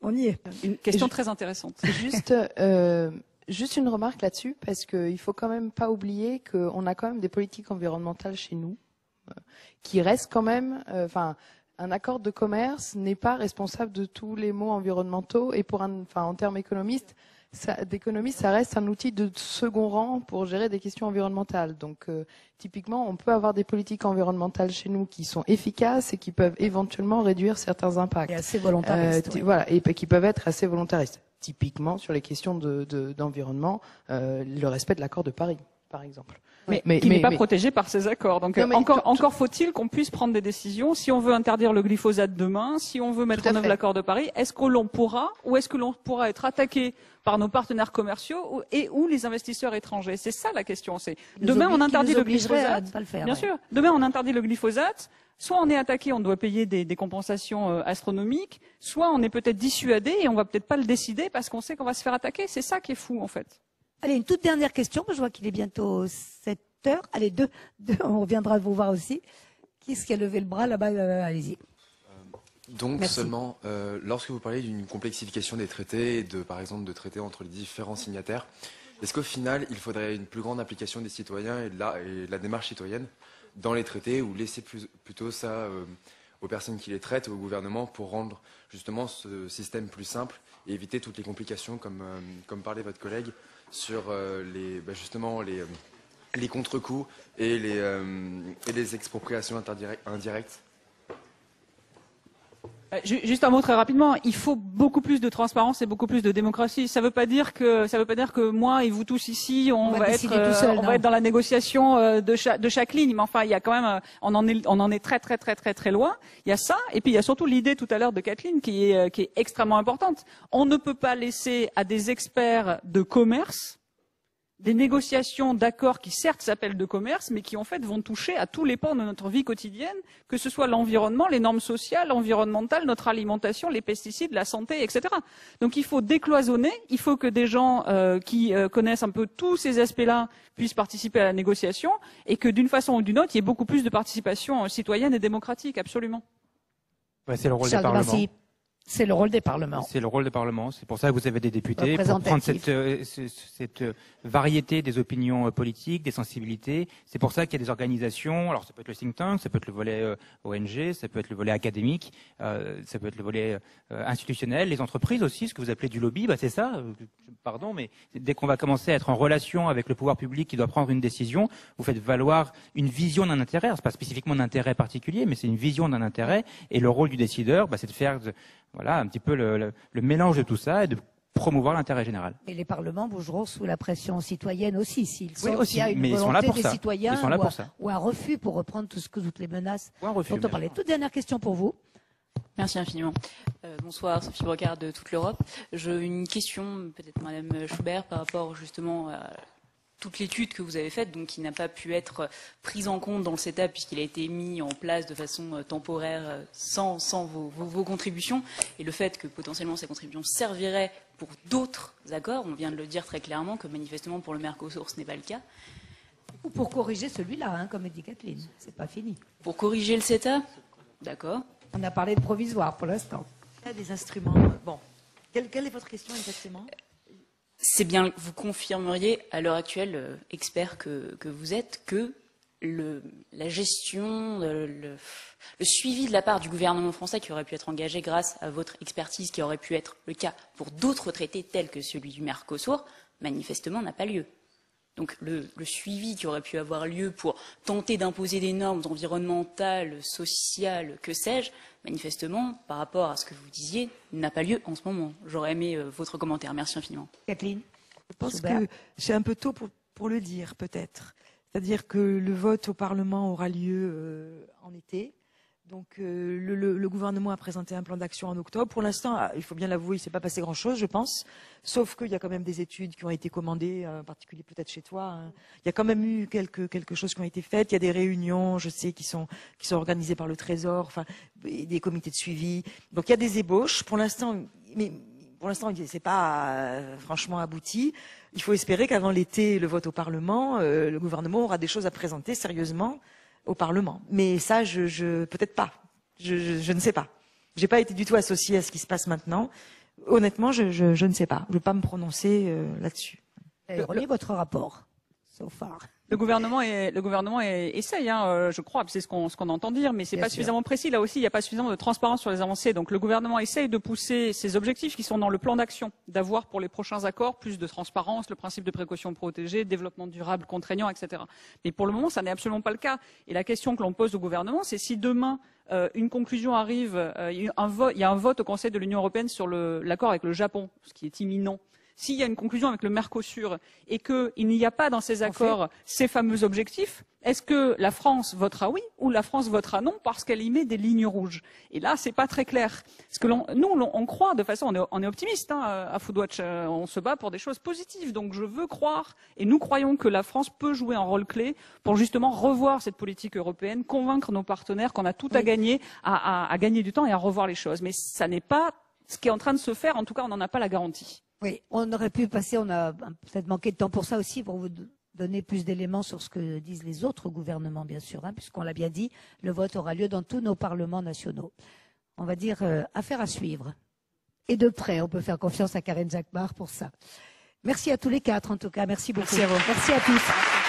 On y est. Une question très intéressante. Juste une remarque là-dessus, parce qu'il faut quand même pas oublier qu'on a quand même des politiques environnementales chez nous, qui restent quand même, un accord de commerce n'est pas responsable de tous les maux environnementaux, et en termes économistes, ça reste un outil de second rang pour gérer des questions environnementales. Donc, typiquement, on peut avoir des politiques environnementales chez nous qui sont efficaces et qui peuvent éventuellement réduire certains impacts. Et assez volontaristes. Voilà, et qui peuvent être assez volontaristes. Typiquement, sur les questions d'environnement, le respect de l'accord de Paris, par exemple. Mais qui n'est pas protégé par ces accords. Donc encore faut-il qu'on puisse prendre des décisions. Si on veut interdire le glyphosate demain, si on veut mettre en œuvre l'accord de Paris, est-ce que l'on pourra, ou est-ce que l'on pourra être attaqué par nos partenaires commerciaux ou les investisseurs étrangers? C'est ça la question. C'est demain on interdit le glyphosate. Bien sûr. Demain on interdit le glyphosate. Soit on est attaqué, on doit payer des compensations astronomiques, soit on est peut-être dissuadé et on va peut-être pas le décider parce qu'on sait qu'on va se faire attaquer. C'est ça qui est fou en fait. Allez, une toute dernière question. Je vois qu'il est bientôt 7 heures. Allez, deux, on reviendra vous voir aussi. Qui est-ce qui a levé le bras là-bas? Allez-y. Donc Merci. seulement, lorsque vous parlez d'une complexification des traités, et par exemple de traités entre les différents signataires, est-ce qu'au final, il faudrait une plus grande implication des citoyens et de la démarche citoyenne dans les traités, ou laisser plutôt ça aux personnes qui les traitent, au gouvernement, pour rendre justement ce système plus simple et éviter toutes les complications, comme parlait votre collègue, sur justement les contre-coups et les expropriations indirectes? Juste un mot très rapidement. Il faut beaucoup plus de transparence et beaucoup plus de démocratie. Ça veut pas dire que moi et vous tous ici, on va être dans la négociation de chaque ligne. Mais enfin, il y a quand même, on en est très très très très très loin. Il y a ça, et puis il y a surtout l'idée tout à l'heure de Kathleen qui est extrêmement importante. On ne peut pas laisser à des experts de commerce des négociations d'accords qui certes s'appellent de commerce, mais qui en fait vont toucher à tous les pans de notre vie quotidienne, que ce soit l'environnement, les normes sociales, environnementales, notre alimentation, les pesticides, la santé, etc. Donc il faut décloisonner, il faut que des gens qui connaissent un peu tous ces aspects-là puissent participer à la négociation, et que d'une façon ou d'une autre, il y ait beaucoup plus de participation citoyenne et démocratique, absolument. Ouais, c'est le rôle des parlements. C'est le rôle des parlements. C'est le rôle des parlements. C'est pour ça que vous avez des députés, pour prendre cette variété des opinions politiques, des sensibilités. C'est pour ça qu'il y a des organisations. Alors ça peut être le think tank, ça peut être le volet ONG, ça peut être le volet académique, ça peut être le volet institutionnel, les entreprises aussi, ce que vous appelez du lobby. C'est ça. Pardon, mais dès qu'on va commencer à être en relation avec le pouvoir public qui doit prendre une décision, vous faites valoir une vision d'un intérêt. C'est pas spécifiquement d'un intérêt particulier, mais c'est une vision d'un intérêt. Et le rôle du décideur, c'est de faire un petit peu le mélange de tout ça et de promouvoir l'intérêt général. Et les parlements bougeront sous la pression citoyenne aussi, s'il y a une volonté des citoyens ou un refus, pour reprendre toutes les menaces dont on parlait. Toute dernière question pour vous. Merci infiniment. Bonsoir, Sophie Brocard de Toute l'Europe. J'ai une question, peut-être Madame Schubert, par rapport justement à toute l'étude que vous avez faite, donc qui n'a pas pu être prise en compte dans le CETA puisqu'il a été mis en place de façon temporaire sans vos contributions, et le fait que potentiellement ces contributions serviraient pour d'autres accords. On vient de le dire très clairement que manifestement pour le Mercosur ce n'est pas le cas. Ou pour corriger celui-là, comme dit Kathleen, c'est pas fini. Pour corriger le CETA, d'accord. On a parlé de provisoire pour l'instant. Il y a des instruments. Bon, quelle est votre question exactement? C'est bien, vous confirmeriez à l'heure actuelle, expert que vous êtes, que la gestion, le suivi de la part du gouvernement français qui aurait pu être engagé grâce à votre expertise, qui aurait pu être le cas pour d'autres traités tels que celui du Mercosur, manifestement n'a pas lieu. Donc le suivi qui aurait pu avoir lieu pour tenter d'imposer des normes environnementales, sociales, que sais-je, manifestement, par rapport à ce que vous disiez, n'a pas lieu en ce moment. J'aurais aimé votre commentaire. Merci infiniment. Kathleen, je pense que c'est un peu tôt pour le dire, peut-être. C'est-à-dire que le vote au Parlement aura lieu en été. Donc le gouvernement a présenté un plan d'action en octobre. Pour l'instant, il faut bien l'avouer, il ne s'est pas passé grand-chose, je pense. Sauf qu'il y a quand même des études qui ont été commandées, en particulier peut-être chez toi. Hein. Il y a quand même eu quelque chose qui ont été faites. Il y a des réunions, je sais, qui sont organisées par le Trésor, enfin des comités de suivi. Donc il y a des ébauches. Pour l'instant, c'est pas franchement abouti. Il faut espérer qu'avant l'été, le vote au Parlement, le gouvernement aura des choses à présenter sérieusement au Parlement. Mais ça, peut-être pas. Je ne sais pas. J'ai pas été du tout associée à ce qui se passe maintenant. Honnêtement, je ne sais pas. Je ne vais pas me prononcer là-dessus. Relis votre rapport, so far. Le gouvernement essaye, hein, je crois, c'est ce qu'on entend dire, mais c'est pas suffisamment précis. Là aussi, il n'y a pas suffisamment de transparence sur les avancées. Donc le gouvernement essaye de pousser ces objectifs qui sont dans le plan d'action, d'avoir pour les prochains accords plus de transparence, le principe de précaution protégée, développement durable contraignant, etc. Mais pour le moment, ça n'est absolument pas le cas. Et la question que l'on pose au gouvernement, c'est si demain une conclusion arrive, il y a un vote au Conseil de l'Union européenne sur l'accord avec le Japon, ce qui est imminent. S'il y a une conclusion avec le Mercosur et qu'il n'y a pas dans ces accords ces fameux objectifs, est-ce que la France votera oui ou la France votera non parce qu'elle y met des lignes rouges? Et là, c'est pas très clair. Parce que on croit de façon, on est optimiste hein, à Foodwatch, on se bat pour des choses positives. Donc je veux croire et nous croyons que la France peut jouer un rôle clé pour justement revoir cette politique européenne, convaincre nos partenaires qu'on a tout à gagner, à gagner du temps et à revoir les choses. Mais ça n'est pas ce qui est en train de se faire. En tout cas, on n'en a pas la garantie. Oui, on aurait pu passer, on a peut-être manqué de temps pour ça aussi, pour vous donner plus d'éléments sur ce que disent les autres gouvernements, bien sûr, hein, puisqu'on l'a bien dit, le vote aura lieu dans tous nos parlements nationaux. On va dire affaire à suivre. Et de près, on peut faire confiance à Karen Jacquemart pour ça. Merci à tous les quatre, en tout cas. Merci beaucoup. Merci à vous. Merci à tous.